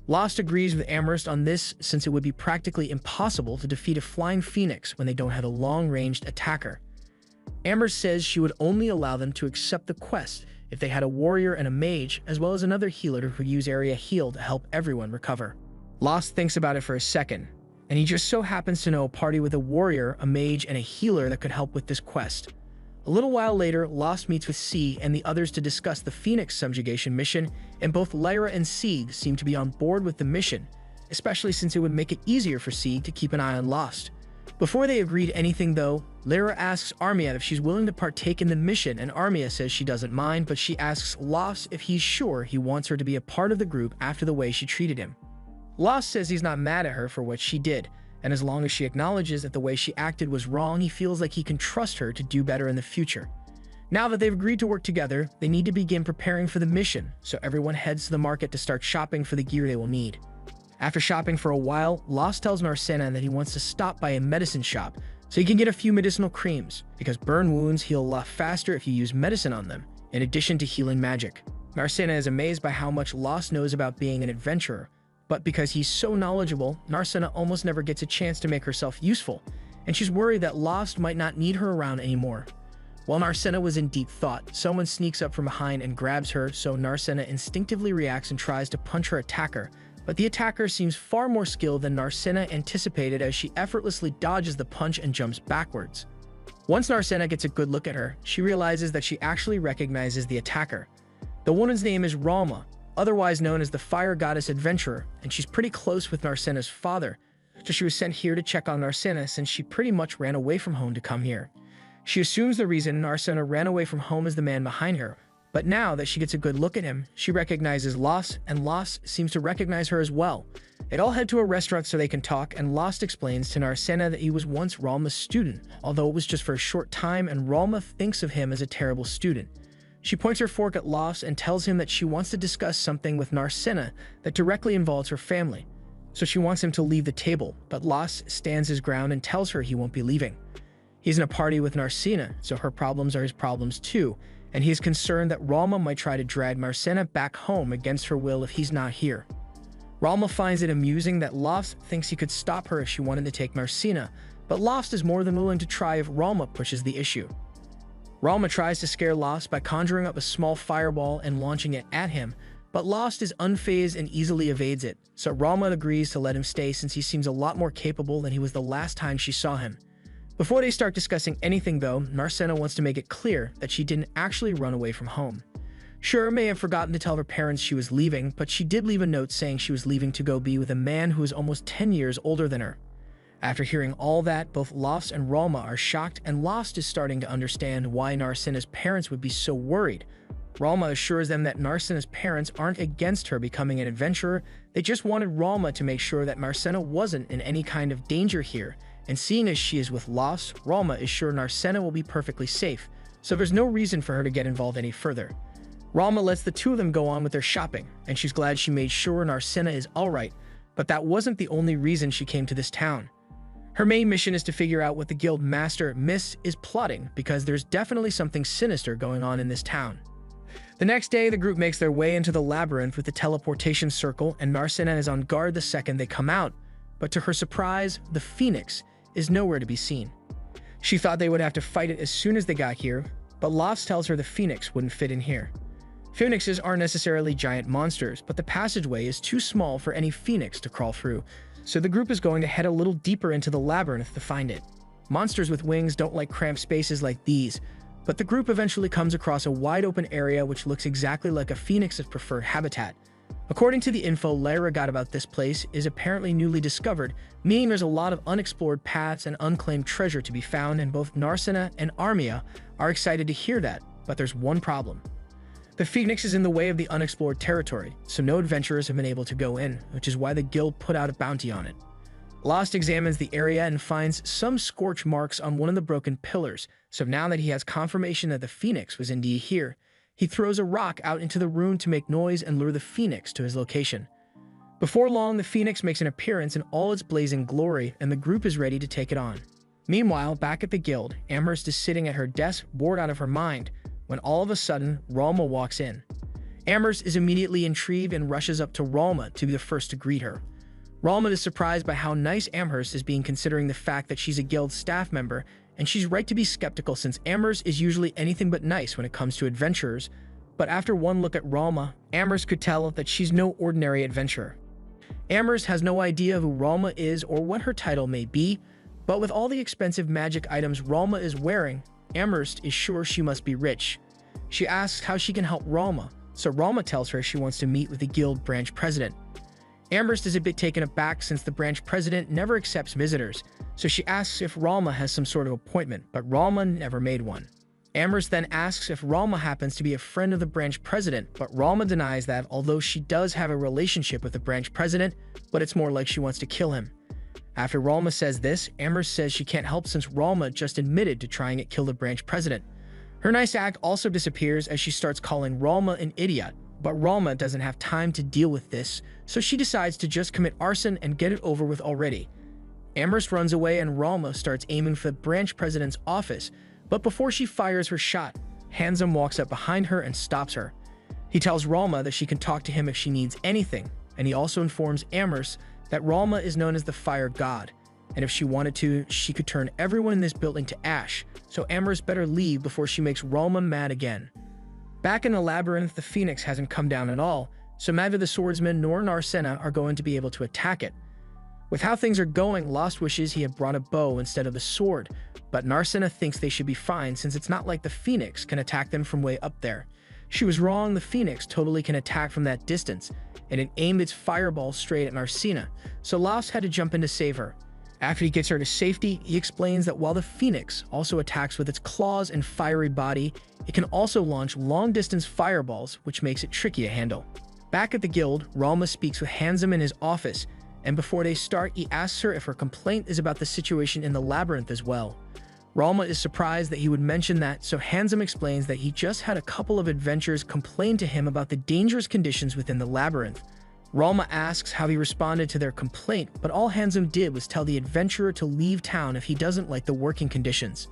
S1: Lost agrees with Amherst on this since it would be practically impossible to defeat a flying phoenix when they don't have a long-ranged attacker. Amherst says she would only allow them to accept the quest if they had a warrior and a mage, as well as another healer who could use Area Heal to help everyone recover. Lost thinks about it for a second, and he just so happens to know a party with a warrior, a mage, and a healer that could help with this quest. A little while later, Lost meets with Sieg and the others to discuss the Phoenix subjugation mission, and both Lyra and Sieg seem to be on board with the mission, especially since it would make it easier for Sieg to keep an eye on Lost. Before they agree to anything though, Lyra asks Armia if she's willing to partake in the mission, and Armia says she doesn't mind, but she asks Lost if he's sure he wants her to be a part of the group after the way she treated him. Lost says he's not mad at her for what she did, and as long as she acknowledges that the way she acted was wrong, he feels like he can trust her to do better in the future. Now that they've agreed to work together, they need to begin preparing for the mission, so everyone heads to the market to start shopping for the gear they will need. After shopping for a while, Lost tells Narcina that he wants to stop by a medicine shop so he can get a few medicinal creams, because burn wounds heal a lot faster if you use medicine on them, in addition to healing magic. Narcina is amazed by how much Lost knows about being an adventurer, but because he's so knowledgeable, Narcina almost never gets a chance to make herself useful, and she's worried that Lost might not need her around anymore. While Narcina was in deep thought, someone sneaks up from behind and grabs her, so Narcina instinctively reacts and tries to punch her attacker, but the attacker seems far more skilled than Narcina anticipated as she effortlessly dodges the punch and jumps backwards. Once Narcina gets a good look at her, she realizes that she actually recognizes the attacker. The woman's name is Ralma, otherwise known as the Fire Goddess Adventurer, and she's pretty close with Narcina's father, so she was sent here to check on Narcina since she pretty much ran away from home to come here. She assumes the reason Narcina ran away from home is the man behind her, but now that she gets a good look at him, she recognizes Lost, and Lost seems to recognize her as well. They all head to a restaurant so they can talk, and Lost explains to Narcina that he was once Ralma's student, although it was just for a short time, and Ralma thinks of him as a terrible student. She points her fork at Lost and tells him that she wants to discuss something with Narcina that directly involves her family, so she wants him to leave the table, but Lost stands his ground and tells her he won't be leaving. He's in a party with Narcina, so her problems are his problems too, and he is concerned that Ralma might try to drag Narcina back home against her will if he's not here. Ralma finds it amusing that Lost thinks he could stop her if she wanted to take Narcina, but Lost is more than willing to try if Ralma pushes the issue. Ralma tries to scare Lost by conjuring up a small fireball and launching it at him, but Lost is unfazed and easily evades it, so Ralma agrees to let him stay since he seems a lot more capable than he was the last time she saw him. Before they start discussing anything though, Narcena wants to make it clear that she didn't actually run away from home. Sure, may have forgotten to tell her parents she was leaving, but she did leave a note saying she was leaving to go be with a man who is almost 10 years older than her. After hearing all that, both Lost and Ralma are shocked, and Lost is starting to understand why Narcena's parents would be so worried. Ralma assures them that Narcena's parents aren't against her becoming an adventurer, they just wanted Ralma to make sure that Narcena wasn't in any kind of danger here, and seeing as she is with Lost, Ralma is sure Narcena will be perfectly safe, so there's no reason for her to get involved any further. Ralma lets the two of them go on with their shopping, and she's glad she made sure Narcena is alright, but that wasn't the only reason she came to this town. Her main mission is to figure out what the guild master, Miss, is plotting, because there's definitely something sinister going on in this town. The next day, the group makes their way into the labyrinth with the teleportation circle, and Narcena is on guard the second they come out, but to her surprise, the Phoenix is nowhere to be seen. She thought they would have to fight it as soon as they got here, but Lost tells her the Phoenix wouldn't fit in here. Phoenixes aren't necessarily giant monsters, but the passageway is too small for any Phoenix to crawl through, so the group is going to head a little deeper into the labyrinth to find it. Monsters with wings don't like cramped spaces like these, but the group eventually comes across a wide open area which looks exactly like a Phoenix's preferred habitat. According to the info Lyra got about this place is apparently newly discovered, meaning there's a lot of unexplored paths and unclaimed treasure to be found, and both Narcena and Armia are excited to hear that, but there's one problem. The Phoenix is in the way of the unexplored territory, so no adventurers have been able to go in, which is why the guild put out a bounty on it. Lost examines the area and finds some scorch marks on one of the broken pillars, so now that he has confirmation that the Phoenix was indeed here, he throws a rock out into the room to make noise and lure the Phoenix to his location. Before long, the Phoenix makes an appearance in all its blazing glory, and the group is ready to take it on. Meanwhile, back at the guild, Amherst is sitting at her desk, bored out of her mind, when all of a sudden, Ralma walks in. Amherst is immediately intrigued and rushes up to Ralma to be the first to greet her. Ralma is surprised by how nice Amherst is being, considering the fact that she's a guild staff member, and she's right to be skeptical since Amherst is usually anything but nice when it comes to adventurers, but after one look at Ralma, Amherst could tell that she's no ordinary adventurer. Amherst has no idea who Ralma is or what her title may be, but with all the expensive magic items Ralma is wearing, Amherst is sure she must be rich. She asks how she can help Ralma, so Ralma tells her she wants to meet with the guild branch president. Amherst is a bit taken aback since the branch president never accepts visitors, so she asks if Ralma has some sort of appointment, but Ralma never made one. Amherst then asks if Ralma happens to be a friend of the branch president, but Ralma denies that, although she does have a relationship with the branch president, but it's more like she wants to kill him. After Ralma says this, Amherst says she can't help since Ralma just admitted to trying to kill the branch president. Her nice act also disappears as she starts calling Ralma an idiot, but Ralma doesn't have time to deal with this, so she decides to just commit arson and get it over with already. Amherst runs away and Ralma starts aiming for the branch president's office, but before she fires her shot, Handsome walks up behind her and stops her. He tells Ralma that she can talk to him if she needs anything, and he also informs Amherst that Ralma is known as the Fire God, and if she wanted to, she could turn everyone in this building to ash, so Amherst better leave before she makes Ralma mad again. Back in the labyrinth, the Phoenix hasn't come down at all, so neither the swordsman nor Narcena are going to be able to attack it. With how things are going, Lost wishes he had brought a bow instead of a sword, but Narcena thinks they should be fine since it's not like the Phoenix can attack them from way up there. She was wrong, the Phoenix totally can attack from that distance, and it aimed its fireball straight at Narcena, so Lost had to jump in to save her. After he gets her to safety, he explains that while the Phoenix also attacks with its claws and fiery body, it can also launch long-distance fireballs, which makes it tricky to handle. Back at the guild, Ralma speaks with Handsome in his office, and before they start, he asks her if her complaint is about the situation in the labyrinth as well. Ralma is surprised that he would mention that, so Handsome explains that he just had a couple of adventurers complain to him about the dangerous conditions within the labyrinth. Ralma asks how he responded to their complaint, but all Handsome did was tell the adventurer to leave town if he doesn't like the working conditions.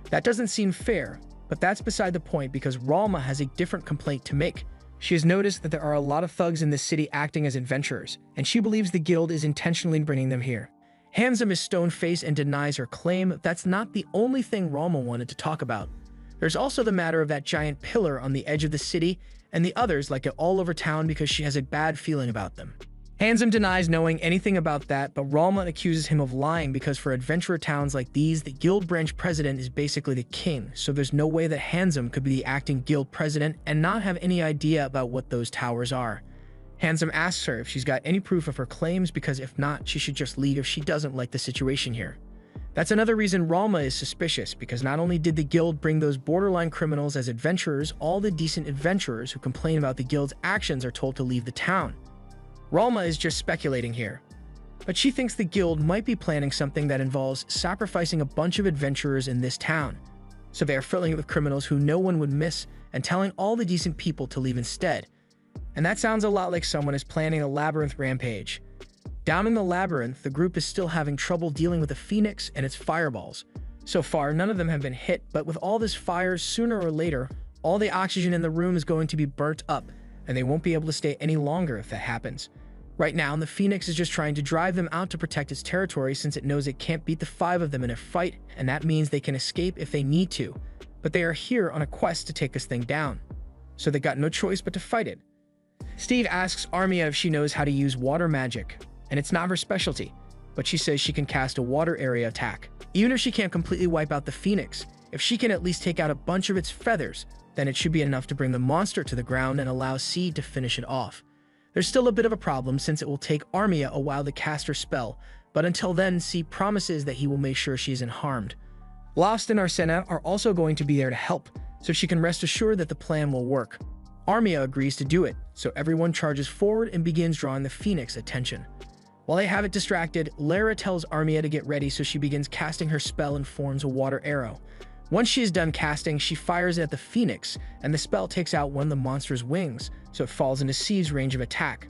S1: That doesn't seem fair, but that's beside the point because Ralma has a different complaint to make. She has noticed that there are a lot of thugs in this city acting as adventurers, and she believes the guild is intentionally bringing them here. Handsome is stone-faced and denies her claim. That's not the only thing Ralma wanted to talk about. There's also the matter of that giant pillar on the edge of the city, and the others like it all over town because she has a bad feeling about them. Handsome denies knowing anything about that, but Ralma accuses him of lying because for adventurer towns like these, the guild branch president is basically the king, so there's no way that Handsome could be the acting guild president and not have any idea about what those towers are. Handsome asks her if she's got any proof of her claims because if not, she should just leave if she doesn't like the situation here. That's another reason Ralma is suspicious, because not only did the guild bring those borderline criminals as adventurers, all the decent adventurers who complain about the guild's actions are told to leave the town. Ralma is just speculating here, but she thinks the guild might be planning something that involves sacrificing a bunch of adventurers in this town. So they are filling it with criminals who no one would miss and telling all the decent people to leave instead. And that sounds a lot like someone is planning a labyrinth rampage. Down in the labyrinth, the group is still having trouble dealing with the Phoenix and its fireballs. So far, none of them have been hit, but with all this fire, sooner or later, all the oxygen in the room is going to be burnt up, and they won't be able to stay any longer if that happens. Right now, the Phoenix is just trying to drive them out to protect its territory since it knows it can't beat the 5 of them in a fight, and that means they can escape if they need to. But they are here on a quest to take this thing down. So they got no choice but to fight it. Steve asks Armia if she knows how to use water magic, and it's not her specialty, but she says she can cast a water area attack. Even if she can't completely wipe out the Phoenix, if she can at least take out a bunch of its feathers, then it should be enough to bring the monster to the ground and allow Seed to finish it off. There's still a bit of a problem since it will take Armia a while to cast her spell, but until then, Seed promises that he will make sure she isn't harmed. Lost and Arsena are also going to be there to help, so she can rest assured that the plan will work. Armia agrees to do it, so everyone charges forward and begins drawing the Phoenix attention. While they have it distracted, Lara tells Armia to get ready so she begins casting her spell and forms a water arrow. Once she is done casting, she fires it at the Phoenix, and the spell takes out one of the monster's wings, so it falls into Seed's range of attack.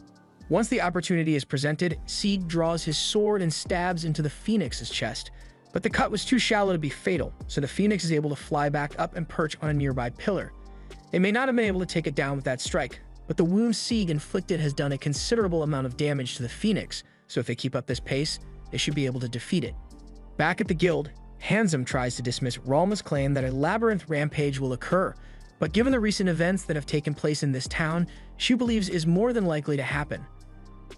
S1: Once the opportunity is presented, Seed draws his sword and stabs into the Phoenix's chest, but the cut was too shallow to be fatal, so the Phoenix is able to fly back up and perch on a nearby pillar. They may not have been able to take it down with that strike, but the wound Seed inflicted has done a considerable amount of damage to the Phoenix, so if they keep up this pace, they should be able to defeat it. Back at the guild, Handsome tries to dismiss Ralma's claim that a labyrinth rampage will occur, but given the recent events that have taken place in this town, she believes is more than likely to happen.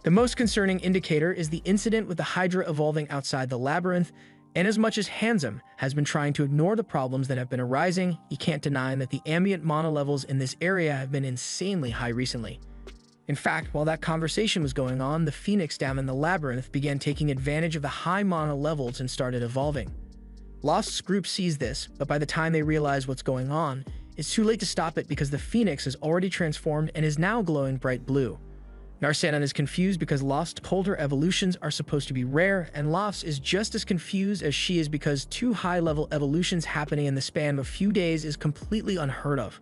S1: The most concerning indicator is the incident with the Hydra evolving outside the labyrinth, and as much as Handsome has been trying to ignore the problems that have been arising, he can't deny that the ambient mana levels in this area have been insanely high recently. In fact, while that conversation was going on, the Phoenix down in the labyrinth began taking advantage of the high mana levels and started evolving. Lost's group sees this, but by the time they realize what's going on, it's too late to stop it because the Phoenix is already transformed and is now glowing bright blue. Narcena is confused because Lost told her evolutions are supposed to be rare, and Lost is just as confused as she is because 2 high-level evolutions happening in the span of a few days is completely unheard of.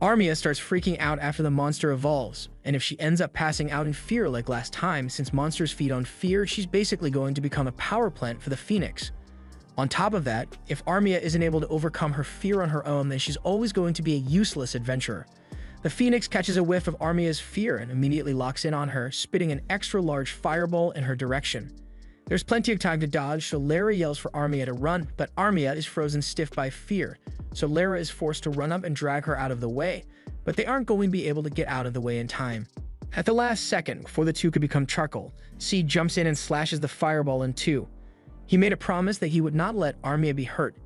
S1: Armia starts freaking out after the monster evolves, and if she ends up passing out in fear like last time, since monsters feed on fear, she's basically going to become a power plant for the Phoenix. On top of that, if Armia isn't able to overcome her fear on her own, then she's always going to be a useless adventurer. The Phoenix catches a whiff of Armia's fear and immediately locks in on her, spitting an extra large fireball in her direction. There's plenty of time to dodge, so Lara yells for Armia to run, but Armia is frozen stiff by fear, so Lara is forced to run up and drag her out of the way, but they aren't going to be able to get out of the way in time. At the last second, before the two could become charcoal, Seed jumps in and slashes the fireball in two. He made a promise that he would not let Armia be hurt,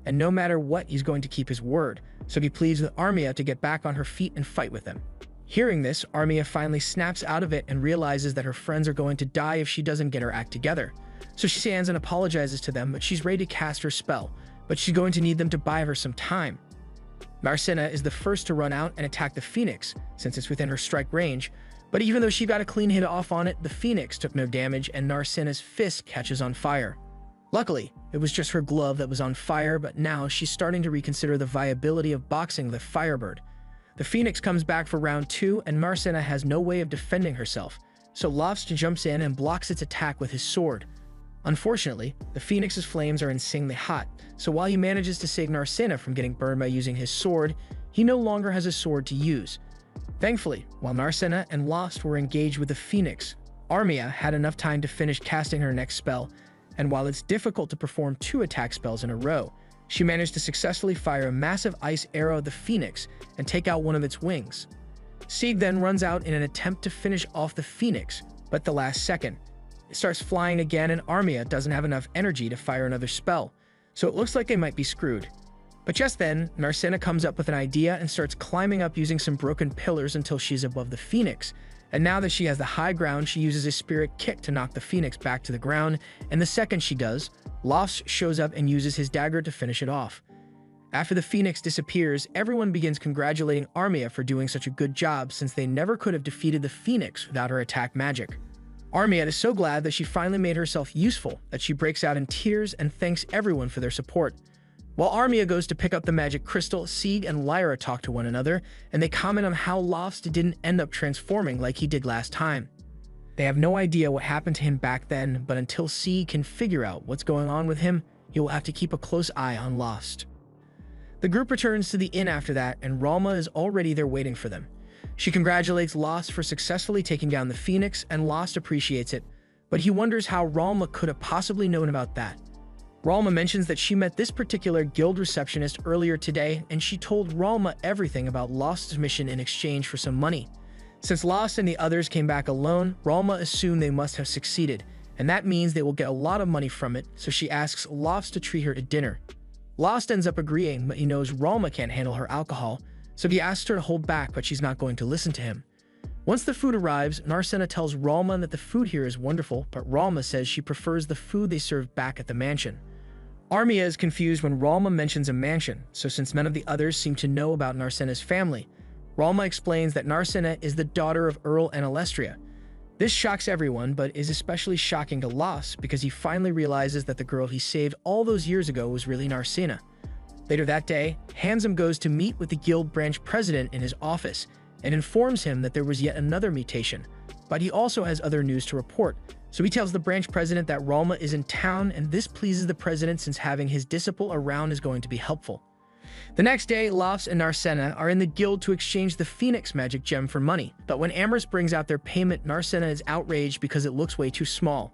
S1: and no matter what, he's going to keep his word, so he pleads with Armia to get back on her feet and fight with him. Hearing this, Armia finally snaps out of it and realizes that her friends are going to die if she doesn't get her act together. So she stands and apologizes to them, but she's ready to cast her spell, but she's going to need them to buy her some time. Narcena is the first to run out and attack the Phoenix, since it's within her strike range, but even though she got a clean hit off on it, the Phoenix took no damage and Narcena's fist catches on fire. Luckily, it was just her glove that was on fire, but now she's starting to reconsider the viability of boxing the Firebird. The Phoenix comes back for round 2, and Narcena has no way of defending herself, so Lost jumps in and blocks its attack with his sword. Unfortunately, the Phoenix's flames are insanely hot, so while he manages to save Narcena from getting burned by using his sword, he no longer has a sword to use. Thankfully, while Narcena and Lost were engaged with the Phoenix, Armia had enough time to finish casting her next spell, and while it's difficult to perform 2 attack spells in a row, she managed to successfully fire a massive ice arrow at the Phoenix and take out one of its wings. Sieg then runs out in an attempt to finish off the Phoenix, but at the last second, it starts flying again and Armia doesn't have enough energy to fire another spell, so it looks like they might be screwed. But just then, Narcina comes up with an idea and starts climbing up using some broken pillars until she's above the Phoenix. And now that she has the high ground, she uses a spirit kick to knock the Phoenix back to the ground, and the second she does, Lofts shows up and uses his dagger to finish it off. After the Phoenix disappears, everyone begins congratulating Armia for doing such a good job since they never could have defeated the Phoenix without her attack magic. Armia is so glad that she finally made herself useful that she breaks out in tears and thanks everyone for their support. While Armia goes to pick up the magic crystal, Sieg and Lyra talk to one another, and they comment on how Lofts didn't end up transforming like he did last time. They have no idea what happened to him back then, but until Sieg can figure out what's going on with him, he will have to keep a close eye on Lost. The group returns to the inn after that, and Ralma is already there waiting for them. She congratulates Lost for successfully taking down the Phoenix, and Lost appreciates it, but he wonders how Ralma could have possibly known about that. Ralma mentions that she met this particular guild receptionist earlier today, and she told Ralma everything about Lost's mission in exchange for some money. Since Lost and the others came back alone, Ralma assumed they must have succeeded, and that means they will get a lot of money from it, so she asks Lost to treat her to dinner. Lost ends up agreeing, but he knows Ralma can't handle her alcohol, so he asks her to hold back, but she's not going to listen to him. Once the food arrives, Narcina tells Ralma that the food here is wonderful, but Ralma says she prefers the food they serve back at the mansion. Armia is confused when Ralma mentions a mansion, so since none of the others seem to know about Narcina's family, Ralma explains that Narcina is the daughter of Earl and Alestria. This shocks everyone, but is especially shocking to Lost because he finally realizes that the girl he saved all those years ago was really Narcina. Later that day, Handsome goes to meet with the guild branch president in his office and informs him that there was yet another mutation, but he also has other news to report. So he tells the branch president that Ralma is in town, and this pleases the president since having his disciple around is going to be helpful. The next day, Lofts and Narcina are in the guild to exchange the Phoenix magic gem for money, but when Amherst brings out their payment, Narcina is outraged because it looks way too small.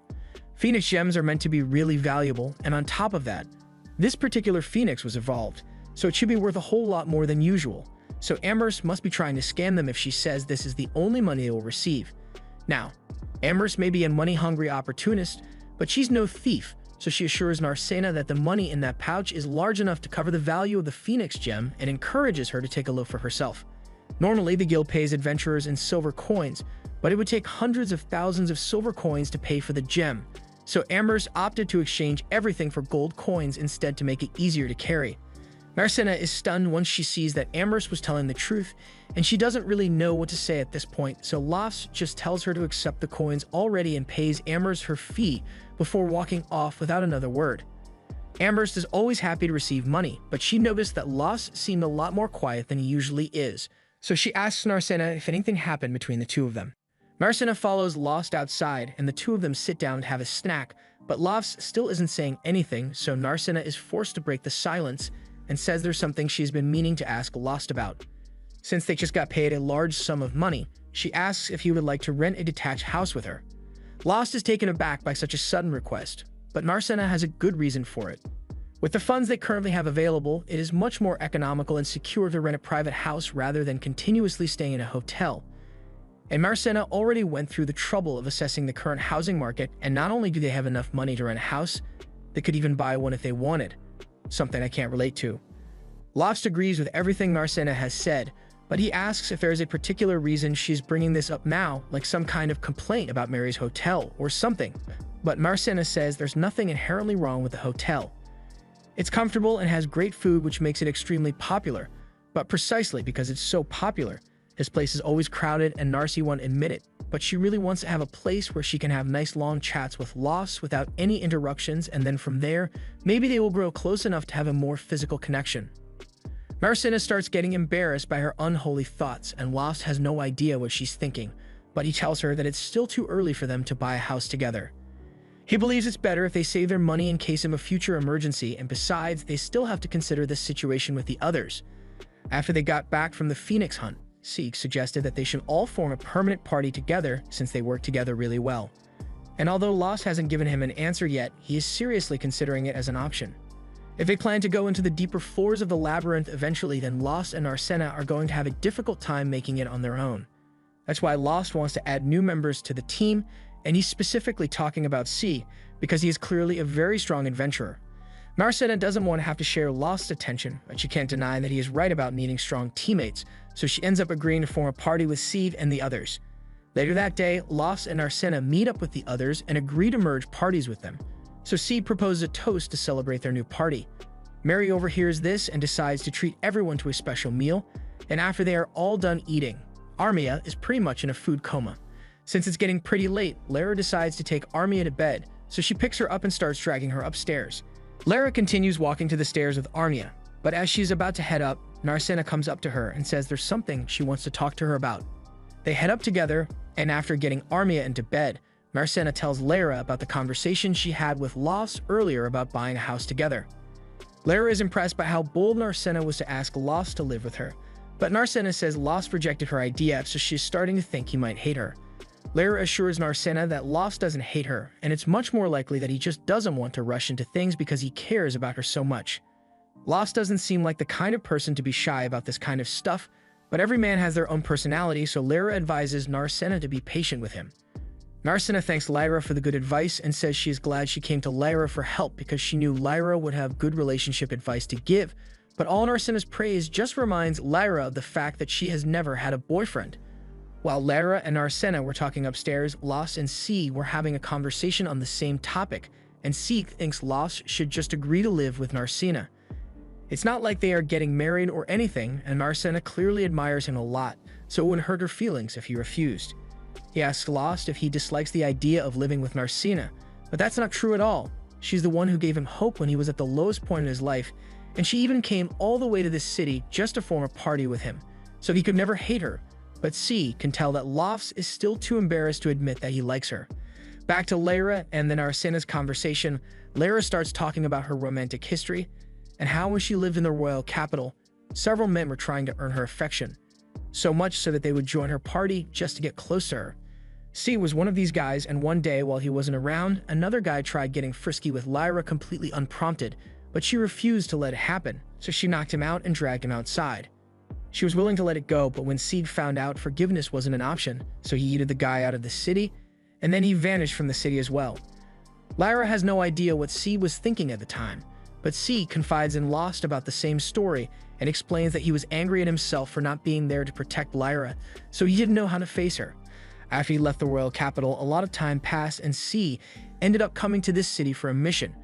S1: Phoenix gems are meant to be really valuable, and on top of that, this particular Phoenix was evolved, so it should be worth a whole lot more than usual. So Amherst must be trying to scam them if she says this is the only money they will receive. Now, Amherst may be a money-hungry opportunist, but she's no thief, so she assures Narcina that the money in that pouch is large enough to cover the value of the Phoenix gem and encourages her to take a look for herself. Normally, the guild pays adventurers in silver coins, but it would take hundreds of thousands of silver coins to pay for the gem, so Amherst opted to exchange everything for gold coins instead to make it easier to carry. Narcina is stunned once she sees that Amherst was telling the truth, and she doesn't really know what to say at this point, so Lofts just tells her to accept the coins already and pays Amherst her fee before walking off without another word. Amherst is always happy to receive money, but she noticed that Lofts seemed a lot more quiet than he usually is, so she asks Narcina if anything happened between the two of them. Narcina follows Lost outside, and the two of them sit down to have a snack, but Lofts still isn't saying anything, so Narcina is forced to break the silence and says there's something she's been meaning to ask Lost about. Since they just got paid a large sum of money, she asks if he would like to rent a detached house with her. Lost is taken aback by such a sudden request, but Narcina has a good reason for it. With the funds they currently have available, it is much more economical and secure to rent a private house rather than continuously staying in a hotel. And Narcina already went through the trouble of assessing the current housing market, and not only do they have enough money to rent a house, they could even buy one if they wanted. Something I can't relate to. Lofts agrees with everything Narcina has said, but he asks if there is a particular reason she's bringing this up now, like some kind of complaint about Mary's hotel or something. But Narcina says there's nothing inherently wrong with the hotel. It's comfortable and has great food, which makes it extremely popular, but precisely because it's so popular, his place is always crowded and Narcy won't admit it, but she really wants to have a place where she can have nice long chats with Lofts without any interruptions, and then from there, maybe they will grow close enough to have a more physical connection. Narcina starts getting embarrassed by her unholy thoughts, and Lofts has no idea what she's thinking, but he tells her that it's still too early for them to buy a house together. He believes it's better if they save their money in case of a future emergency, and besides, they still have to consider this situation with the others. After they got back from the Phoenix hunt, Sieg suggested that they should all form a permanent party together since they work together really well. And although Lost hasn't given him an answer yet, he is seriously considering it as an option. If they plan to go into the deeper floors of the labyrinth eventually, then Lost and Narcena are going to have a difficult time making it on their own. That's why Lost wants to add new members to the team, and he's specifically talking about C, because he is clearly a very strong adventurer. Narcena doesn't want to have to share Lost's attention, but she can't deny that he is right about needing strong teammates, so she ends up agreeing to form a party with Steve and the others. Later that day, Lost and Narcena meet up with the others and agree to merge parties with them. So Seed proposes a toast to celebrate their new party. Mary overhears this and decides to treat everyone to a special meal, and after they are all done eating, Armia is pretty much in a food coma. Since it's getting pretty late, Lara decides to take Armia to bed, so she picks her up and starts dragging her upstairs. Lara continues walking to the stairs with Armia, but as she's about to head up, Narcena comes up to her and says there's something she wants to talk to her about. They head up together, and after getting Armia into bed, Narcena tells Lara about the conversation she had with Lost earlier about buying a house together. Lara is impressed by how bold Narcena was to ask Lost to live with her, but Narcena says Lost rejected her idea, so she's starting to think he might hate her. Lara assures Narcena that Lost doesn't hate her, and it's much more likely that he just doesn't want to rush into things because he cares about her so much. Lost doesn't seem like the kind of person to be shy about this kind of stuff, but every man has their own personality, so Lara advises Narcena to be patient with him. Narcena thanks Lyra for the good advice and says she is glad she came to Lyra for help because she knew Lyra would have good relationship advice to give, but all Narcena's praise just reminds Lyra of the fact that she has never had a boyfriend. While Lara and Narcena were talking upstairs, Lost and C were having a conversation on the same topic, and C thinks Lost should just agree to live with Narcena. It's not like they are getting married or anything, and Narcena clearly admires him a lot, so it wouldn't hurt her feelings if he refused. He asks Lost if he dislikes the idea of living with Narcena, but that's not true at all. She's the one who gave him hope when he was at the lowest point in his life, and she even came all the way to this city just to form a party with him, so he could never hate her. But C can tell that Lost is still too embarrassed to admit that he likes her. Back to Lara and then Narcena's conversation, Lara starts talking about her romantic history, and how when she lived in the royal capital, several men were trying to earn her affection, so much so that they would join her party just to get close to her. C was one of these guys, and one day while he wasn't around, another guy tried getting frisky with Lyra completely unprompted, but she refused to let it happen, so she knocked him out and dragged him outside. She was willing to let it go, but when Seed found out forgiveness wasn't an option, so he yeeted the guy out of the city, and then he vanished from the city as well. Lyra has no idea what Seed was thinking at the time, but Seed confides in Lost about the same story and explains that he was angry at himself for not being there to protect Lyra, so he didn't know how to face her. After he left the royal capital, a lot of time passed and C ended up coming to this city for a mission.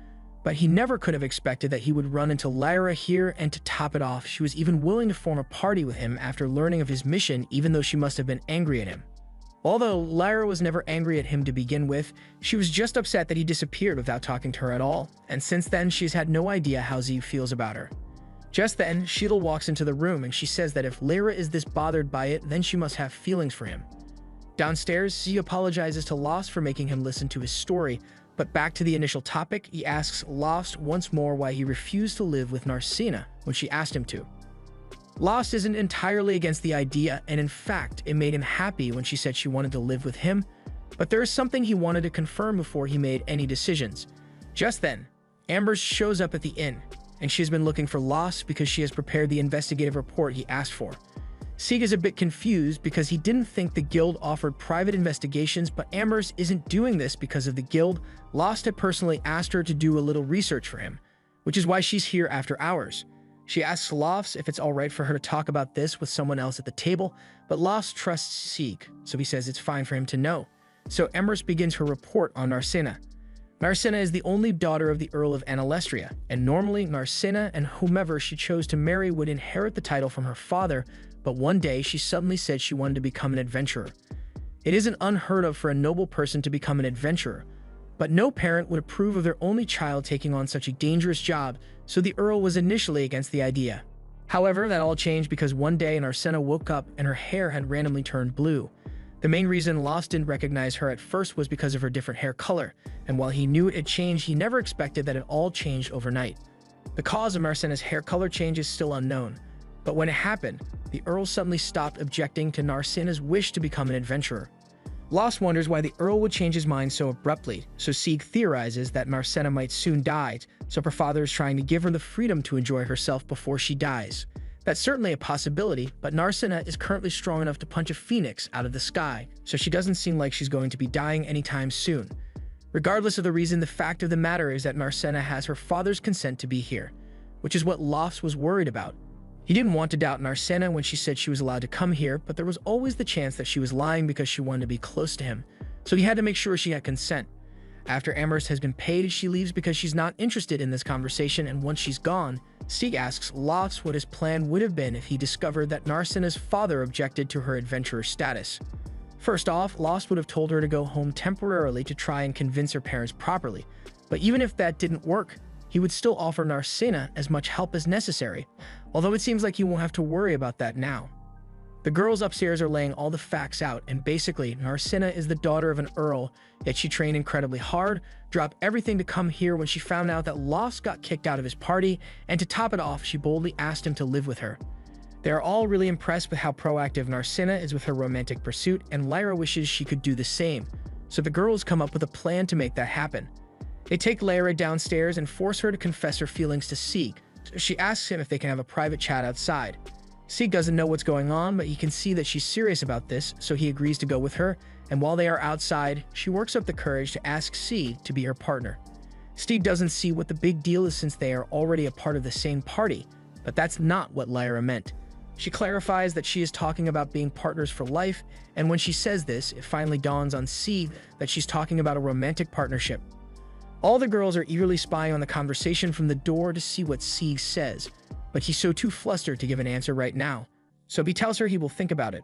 S1: But he never could have expected that he would run into Lyra here, and to top it off, she was even willing to form a party with him after learning of his mission, even though she must have been angry at him. Although Lyra was never angry at him to begin with, she was just upset that he disappeared without talking to her at all, and since then she's had no idea how Zeeb feels about her. Just then, Sheetal walks into the room and she says that if Lyra is this bothered by it, then she must have feelings for him. Downstairs, Z apologizes to Lost for making him listen to his story, but back to the initial topic, he asks Lost once more why he refused to live with Narcena when she asked him to. Lost isn't entirely against the idea, and in fact, it made him happy when she said she wanted to live with him, but there is something he wanted to confirm before he made any decisions. Just then, Amber shows up at the inn, and she's been looking for Lost because she has prepared the investigative report he asked for. Sieg is a bit confused because he didn't think the guild offered private investigations, but Amber's isn't doing this because of the guild. Lost had personally asked her to do a little research for him, which is why she's here after hours. She asks Lost if it's alright for her to talk about this with someone else at the table, but Lost trusts Sieg, so he says it's fine for him to know. So Embers begins her report on Narcena. Narcena is the only daughter of the Earl of Analestria, and normally Narcena and whomever she chose to marry would inherit the title from her father, but one day she suddenly said she wanted to become an adventurer. It isn't unheard of for a noble person to become an adventurer, but no parent would approve of their only child taking on such a dangerous job, so the Earl was initially against the idea. However, that all changed because one day Narcena woke up and her hair had randomly turned blue. The main reason Lost didn't recognize her at first was because of her different hair color, and while he knew it had changed, he never expected that it all changed overnight. The cause of Narcena's hair color change is still unknown, but when it happened, the Earl suddenly stopped objecting to Narcena's wish to become an adventurer. Lost wonders why the Earl would change his mind so abruptly, so Sieg theorizes that Narcena might soon die, so her father is trying to give her the freedom to enjoy herself before she dies. That's certainly a possibility, but Narcena is currently strong enough to punch a phoenix out of the sky, so she doesn't seem like she's going to be dying anytime soon. Regardless of the reason, the fact of the matter is that Narcena has her father's consent to be here, which is what Lofts was worried about. He didn't want to doubt Narcena when she said she was allowed to come here, but there was always the chance that she was lying because she wanted to be close to him, so he had to make sure she had consent. After Amherst has been paid, she leaves because she's not interested in this conversation, and once she's gone, Sieg asks Lofts what his plan would have been if he discovered that Narcena's father objected to her adventurer status. First off, Lofts would have told her to go home temporarily to try and convince her parents properly, but even if that didn't work, he would still offer Narcena as much help as necessary, although it seems like he won't have to worry about that now. The girls upstairs are laying all the facts out, and basically, Narcena is the daughter of an earl, yet she trained incredibly hard, dropped everything to come here when she found out that Lofts got kicked out of his party, and to top it off, she boldly asked him to live with her. They are all really impressed with how proactive Narcena is with her romantic pursuit, and Lyra wishes she could do the same, so the girls come up with a plan to make that happen. They take Lyra downstairs and force her to confess her feelings to Sieg, so she asks him if they can have a private chat outside. Sieg doesn't know what's going on, but he can see that she's serious about this, so he agrees to go with her, and while they are outside, she works up the courage to ask Sieg to be her partner. Sieg doesn't see what the big deal is since they are already a part of the same party, but that's not what Lyra meant. She clarifies that she is talking about being partners for life, and when she says this, it finally dawns on Sieg that she's talking about a romantic partnership. All the girls are eagerly spying on the conversation from the door to see what Sieg says, but he's so too flustered to give an answer right now, so he tells her he will think about it.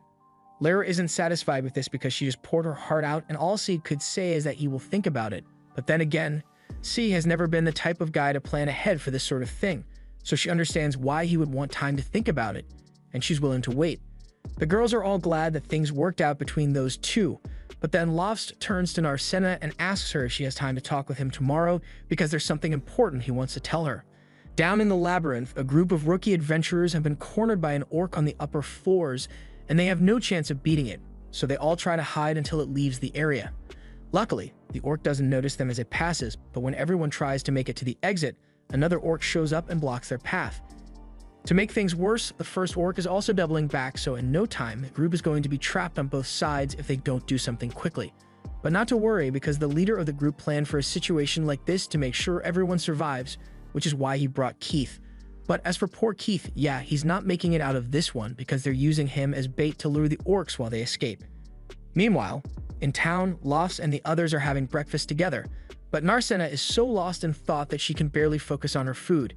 S1: Lyra isn't satisfied with this because she just poured her heart out, and all Sieg could say is that he will think about it. But then again, Sieg has never been the type of guy to plan ahead for this sort of thing, so she understands why he would want time to think about it, and she's willing to wait. The girls are all glad that things worked out between those two, but then Lofts turns to Narcena and asks her if she has time to talk with him tomorrow because there's something important he wants to tell her. Down in the labyrinth, a group of rookie adventurers have been cornered by an orc on the upper floors, and they have no chance of beating it, so they all try to hide until it leaves the area. Luckily, the orc doesn't notice them as it passes, but when everyone tries to make it to the exit, another orc shows up and blocks their path. To make things worse, the first orc is also doubling back, so in no time, the group is going to be trapped on both sides if they don't do something quickly. But not to worry, because the leader of the group planned for a situation like this to make sure everyone survives, which is why he brought Keith. But as for poor Keith, yeah, he's not making it out of this one because they're using him as bait to lure the orcs while they escape. Meanwhile, in town, Lofts and the others are having breakfast together, but Narcena is so lost in thought that she can barely focus on her food.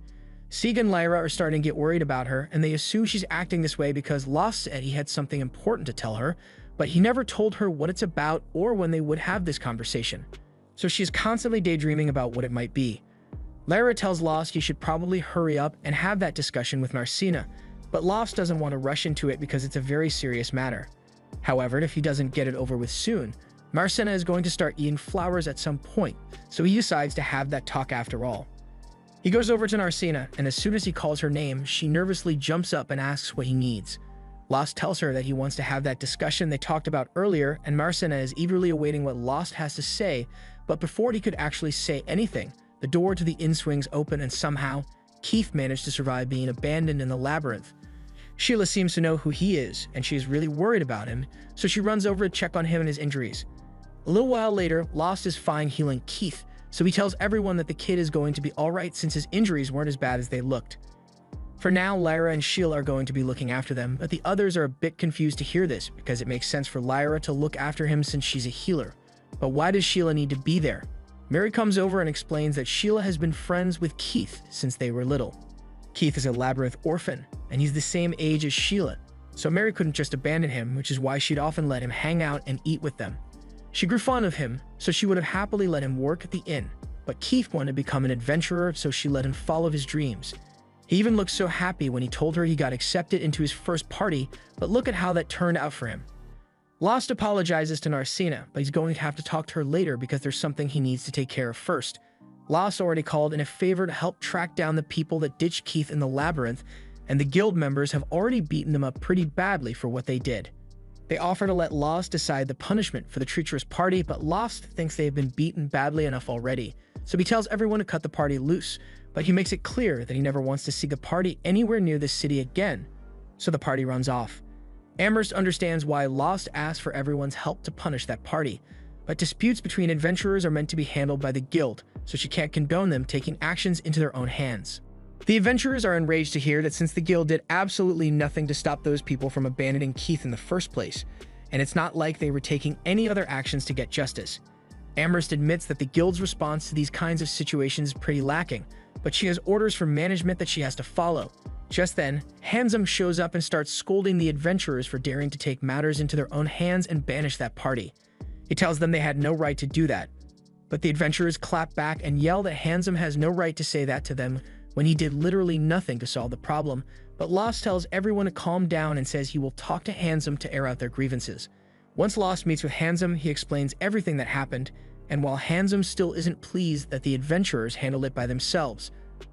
S1: Sieg and Lyra are starting to get worried about her, and they assume she's acting this way because Lofts said he had something important to tell her, but he never told her what it's about or when they would have this conversation. So she's constantly daydreaming about what it might be. Lyra tells Lofts he should probably hurry up and have that discussion with Narcena, but Lofts doesn't want to rush into it because it's a very serious matter. However, if he doesn't get it over with soon, Narcena is going to start eating flowers at some point, so he decides to have that talk after all. He goes over to Narcena, and as soon as he calls her name, she nervously jumps up and asks what he needs. Lofts tells her that he wants to have that discussion they talked about earlier, and Narcena is eagerly awaiting what Lofts has to say, but before he could actually say anything, the door to the inn swings open and somehow, Keith managed to survive being abandoned in the labyrinth. Sheila seems to know who he is, and she is really worried about him, so she runs over to check on him and his injuries. A little while later, Lofts is fine healing Keith, so he tells everyone that the kid is going to be alright since his injuries weren't as bad as they looked. For now, Lyra and Sheila are going to be looking after them, but the others are a bit confused to hear this because it makes sense for Lyra to look after him since she's a healer. But why does Sheila need to be there? Mary comes over and explains that Sheila has been friends with Keith since they were little. Keith is a labyrinth orphan, and he's the same age as Sheila, so Mary couldn't just abandon him, which is why she'd often let him hang out and eat with them. She grew fond of him, so she would have happily let him work at the inn, but Keith wanted to become an adventurer, so she let him follow his dreams. He even looked so happy when he told her he got accepted into his first party, but look at how that turned out for him. Lofts apologizes to Narcena, but he's going to have to talk to her later because there's something he needs to take care of first. Lofts already called in a favor to help track down the people that ditched Keith in the labyrinth, and the guild members have already beaten them up pretty badly for what they did. They offer to let Lost decide the punishment for the treacherous party, but Lost thinks they have been beaten badly enough already, so he tells everyone to cut the party loose, but he makes it clear that he never wants to see the party anywhere near this city again, so the party runs off. Amherst understands why Lost asked for everyone's help to punish that party, but disputes between adventurers are meant to be handled by the guild, so she can't condone them taking actions into their own hands. The adventurers are enraged to hear that since the guild did absolutely nothing to stop those people from abandoning Keith in the first place, and it's not like they were taking any other actions to get justice. Amherst admits that the guild's response to these kinds of situations is pretty lacking, but she has orders from management that she has to follow. Just then, Handsome shows up and starts scolding the adventurers for daring to take matters into their own hands and banish that party. He tells them they had no right to do that, but the adventurers clap back and yell that Handsome has no right to say that to them when he did literally nothing to solve the problem, but Lost tells everyone to calm down and says he will talk to Handsome to air out their grievances. Once Lost meets with Handsome, he explains everything that happened, and while Handsome still isn't pleased that the adventurers handled it by themselves,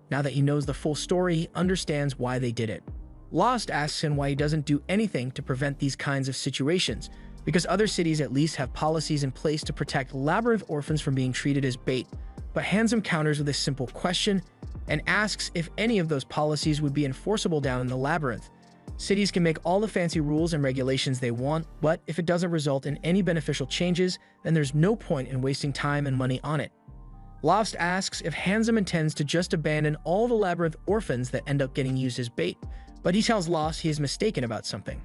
S1: now that he knows the full story, he understands why they did it. Lost asks him why he doesn't do anything to prevent these kinds of situations, because other cities at least have policies in place to protect Labyrinth orphans from being treated as bait. But Handsome counters with a simple question and asks if any of those policies would be enforceable down in the Labyrinth. Cities can make all the fancy rules and regulations they want, but if it doesn't result in any beneficial changes, then there's no point in wasting time and money on it. Lost asks if Handsome intends to just abandon all the Labyrinth orphans that end up getting used as bait, but he tells Lost he is mistaken about something.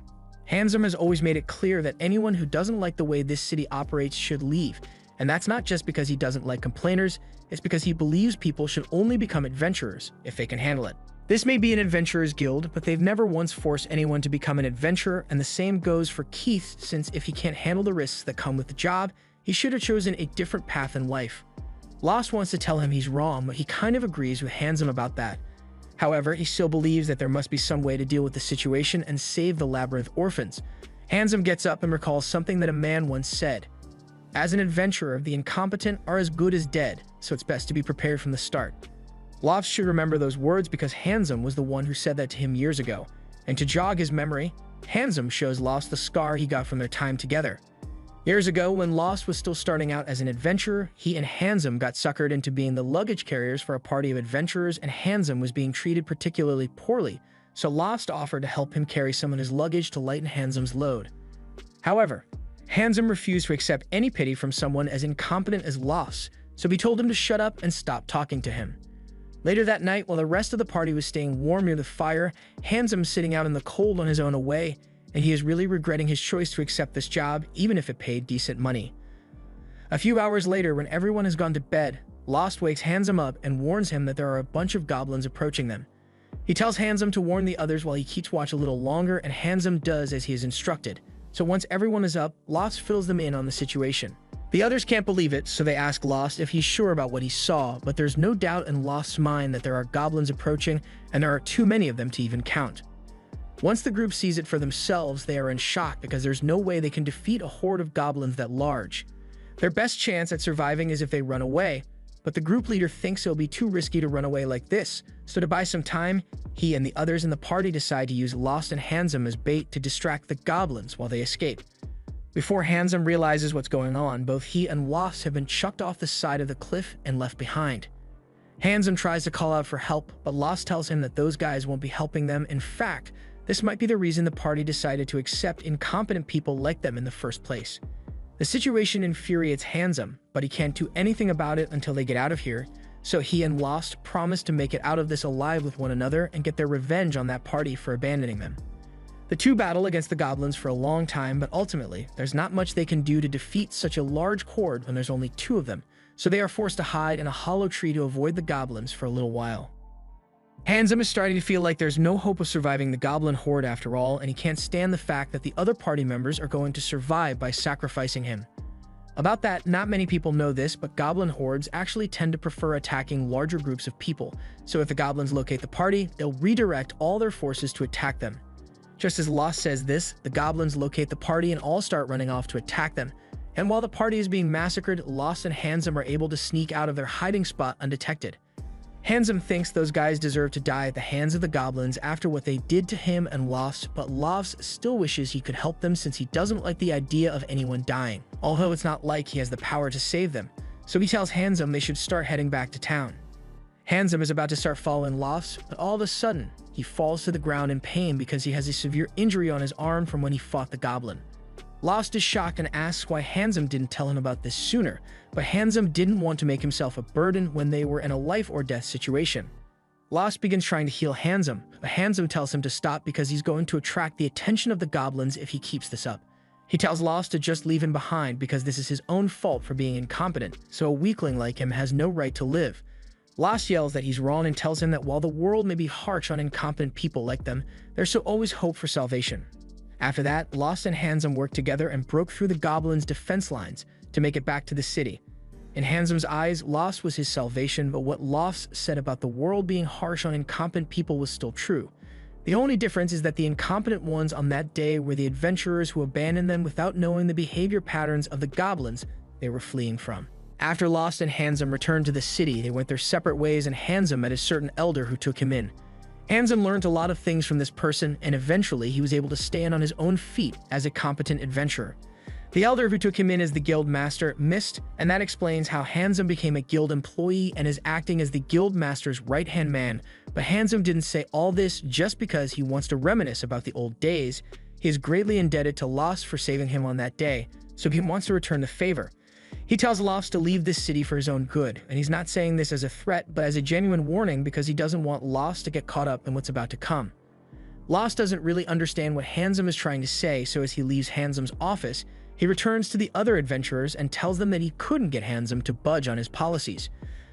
S1: Handsome has always made it clear that anyone who doesn't like the way this city operates should leave, and that's not just because he doesn't like complainers, it's because he believes people should only become adventurers if they can handle it. This may be an adventurer's guild, but they've never once forced anyone to become an adventurer, and the same goes for Keith, since if he can't handle the risks that come with the job, he should have chosen a different path in life. Lost wants to tell him he's wrong, but he kind of agrees with Handsome about that. However, he still believes that there must be some way to deal with the situation and save the Labyrinth orphans. Handsome gets up and recalls something that a man once said. As an adventurer, the incompetent are as good as dead, so it's best to be prepared from the start. Lost should remember those words because Handsome was the one who said that to him years ago, and to jog his memory, Handsome shows Lost the scar he got from their time together. Years ago, when Lost was still starting out as an adventurer, he and Handsome got suckered into being the luggage carriers for a party of adventurers, and Handsome was being treated particularly poorly, so Lost offered to help him carry some of his luggage to lighten Handsome's load. However, Handsome refused to accept any pity from someone as incompetent as Lost, so he told him to shut up and stop talking to him. Later that night, while the rest of the party was staying warm near the fire, Handsome sitting out in the cold on his own away, and he is really regretting his choice to accept this job, even if it paid decent money. A few hours later, when everyone has gone to bed, Lost wakes Handsome up and warns him that there are a bunch of goblins approaching them. He tells Handsome to warn the others while he keeps watch a little longer, and Handsome does as he is instructed. So once everyone is up, Lost fills them in on the situation. The others can't believe it, so they ask Lost if he's sure about what he saw, but there's no doubt in Lost's mind that there are goblins approaching, and there are too many of them to even count. Once the group sees it for themselves, they are in shock because there's no way they can defeat a horde of goblins that large. Their best chance at surviving is if they run away, but the group leader thinks it'll be too risky to run away like this, so to buy some time, he and the others in the party decide to use Lost and Handsome as bait to distract the goblins while they escape. Before Handsome realizes what's going on, both he and Lost have been chucked off the side of the cliff and left behind. Handsome tries to call out for help, but Lost tells him that those guys won't be helping them. In fact, this might be the reason the party decided to accept incompetent people like them in the first place. The situation infuriates Handsome, but he can't do anything about it until they get out of here, so he and Lost promise to make it out of this alive with one another and get their revenge on that party for abandoning them. The two battle against the goblins for a long time, but ultimately, there's not much they can do to defeat such a large horde when there's only two of them, so they are forced to hide in a hollow tree to avoid the goblins for a little while. Handsome is starting to feel like there's no hope of surviving the goblin horde after all, and he can't stand the fact that the other party members are going to survive by sacrificing him. About that, not many people know this, but goblin hordes actually tend to prefer attacking larger groups of people, so if the goblins locate the party, they'll redirect all their forces to attack them. Just as Lost says this, the goblins locate the party and all start running off to attack them. And while the party is being massacred, Lost and Handsome are able to sneak out of their hiding spot undetected. Handsome thinks those guys deserve to die at the hands of the goblins after what they did to him and Lofts, but Lofts still wishes he could help them since he doesn't like the idea of anyone dying, although it's not like he has the power to save them. So he tells Handsome they should start heading back to town. Handsome is about to start following Lofts, but all of a sudden, he falls to the ground in pain because he has a severe injury on his arm from when he fought the goblin. Lofts is shocked and asks why Handsome didn't tell him about this sooner, but Handsome didn't want to make himself a burden when they were in a life or death situation. Lofts begins trying to heal Handsome, but Handsome tells him to stop because he's going to attract the attention of the goblins if he keeps this up. He tells Lofts to just leave him behind because this is his own fault for being incompetent, so a weakling like him has no right to live. Lofts yells that he's wrong and tells him that while the world may be harsh on incompetent people like them, there's still always hope for salvation. After that, Lofts and Handsome worked together and broke through the goblins' defense lines to make it back to the city. In Handsome's eyes, Lofts was his salvation, but what Lofts said about the world being harsh on incompetent people was still true. The only difference is that the incompetent ones on that day were the adventurers who abandoned them without knowing the behavior patterns of the goblins they were fleeing from. After Lofts and Handsome returned to the city, they went their separate ways and Handsome met a certain elder who took him in. Handsome learned a lot of things from this person, and eventually he was able to stand on his own feet as a competent adventurer. The elder who took him in as the guild master missed, and that explains how Handsome became a guild employee and is acting as the guild master's right-hand man. But Handsome didn't say all this just because he wants to reminisce about the old days. He is greatly indebted to Lofts for saving him on that day, so he wants to return the favor. He tells Lofts to leave this city for his own good, and he's not saying this as a threat, but as a genuine warning because he doesn't want Lofts to get caught up in what's about to come. Lofts doesn't really understand what Handsome is trying to say, so as he leaves Handsome's office, he returns to the other adventurers and tells them that he couldn't get Handsome to budge on his policies.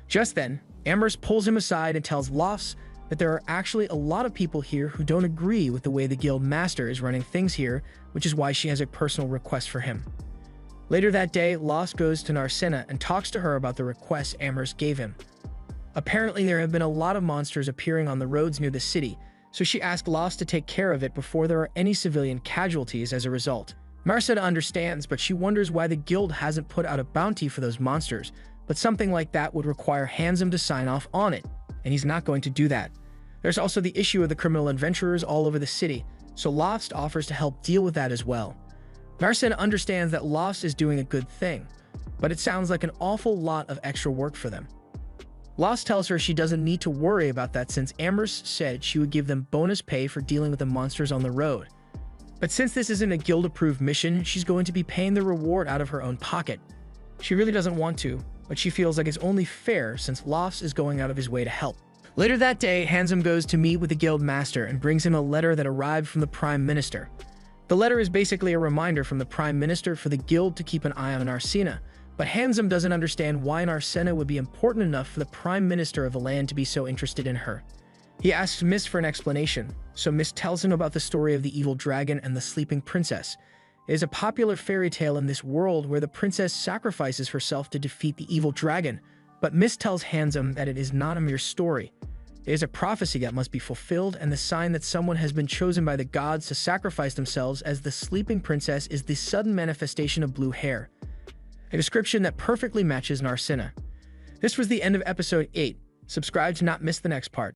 S1: Just then, Amherst pulls him aside and tells Lofts that there are actually a lot of people here who don't agree with the way the guild master is running things here, which is why she has a personal request for him. Later that day, Lofts goes to Narcissa and talks to her about the request Amherst gave him. Apparently, there have been a lot of monsters appearing on the roads near the city, so she asked Lofts to take care of it before there are any civilian casualties as a result. Narcissa understands, but she wonders why the guild hasn't put out a bounty for those monsters, but something like that would require Handsome to sign off on it, and he's not going to do that. There's also the issue of the criminal adventurers all over the city, so Lofts offers to help deal with that as well. Narcissa understands that Lofts is doing a good thing, but it sounds like an awful lot of extra work for them. Lofts tells her she doesn't need to worry about that since Amherst said she would give them bonus pay for dealing with the monsters on the road. But since this isn't a guild-approved mission, she's going to be paying the reward out of her own pocket. She really doesn't want to, but she feels like it's only fair since Lofts is going out of his way to help. Later that day, Handsome goes to meet with the guild master and brings him a letter that arrived from the Prime Minister. The letter is basically a reminder from the Prime Minister for the guild to keep an eye on Narcissa, but Handsome doesn't understand why Narcissa would be important enough for the Prime Minister of the land to be so interested in her. He asks Miss for an explanation, so Miss tells him about the story of the evil dragon and the sleeping princess. It is a popular fairy tale in this world where the princess sacrifices herself to defeat the evil dragon, but Miss tells Handsome that it is not a mere story. It is a prophecy that must be fulfilled, and the sign that someone has been chosen by the gods to sacrifice themselves as the sleeping princess is the sudden manifestation of blue hair. A description that perfectly matches Narcissa. This was the end of episode 8. Subscribe to not miss the next part.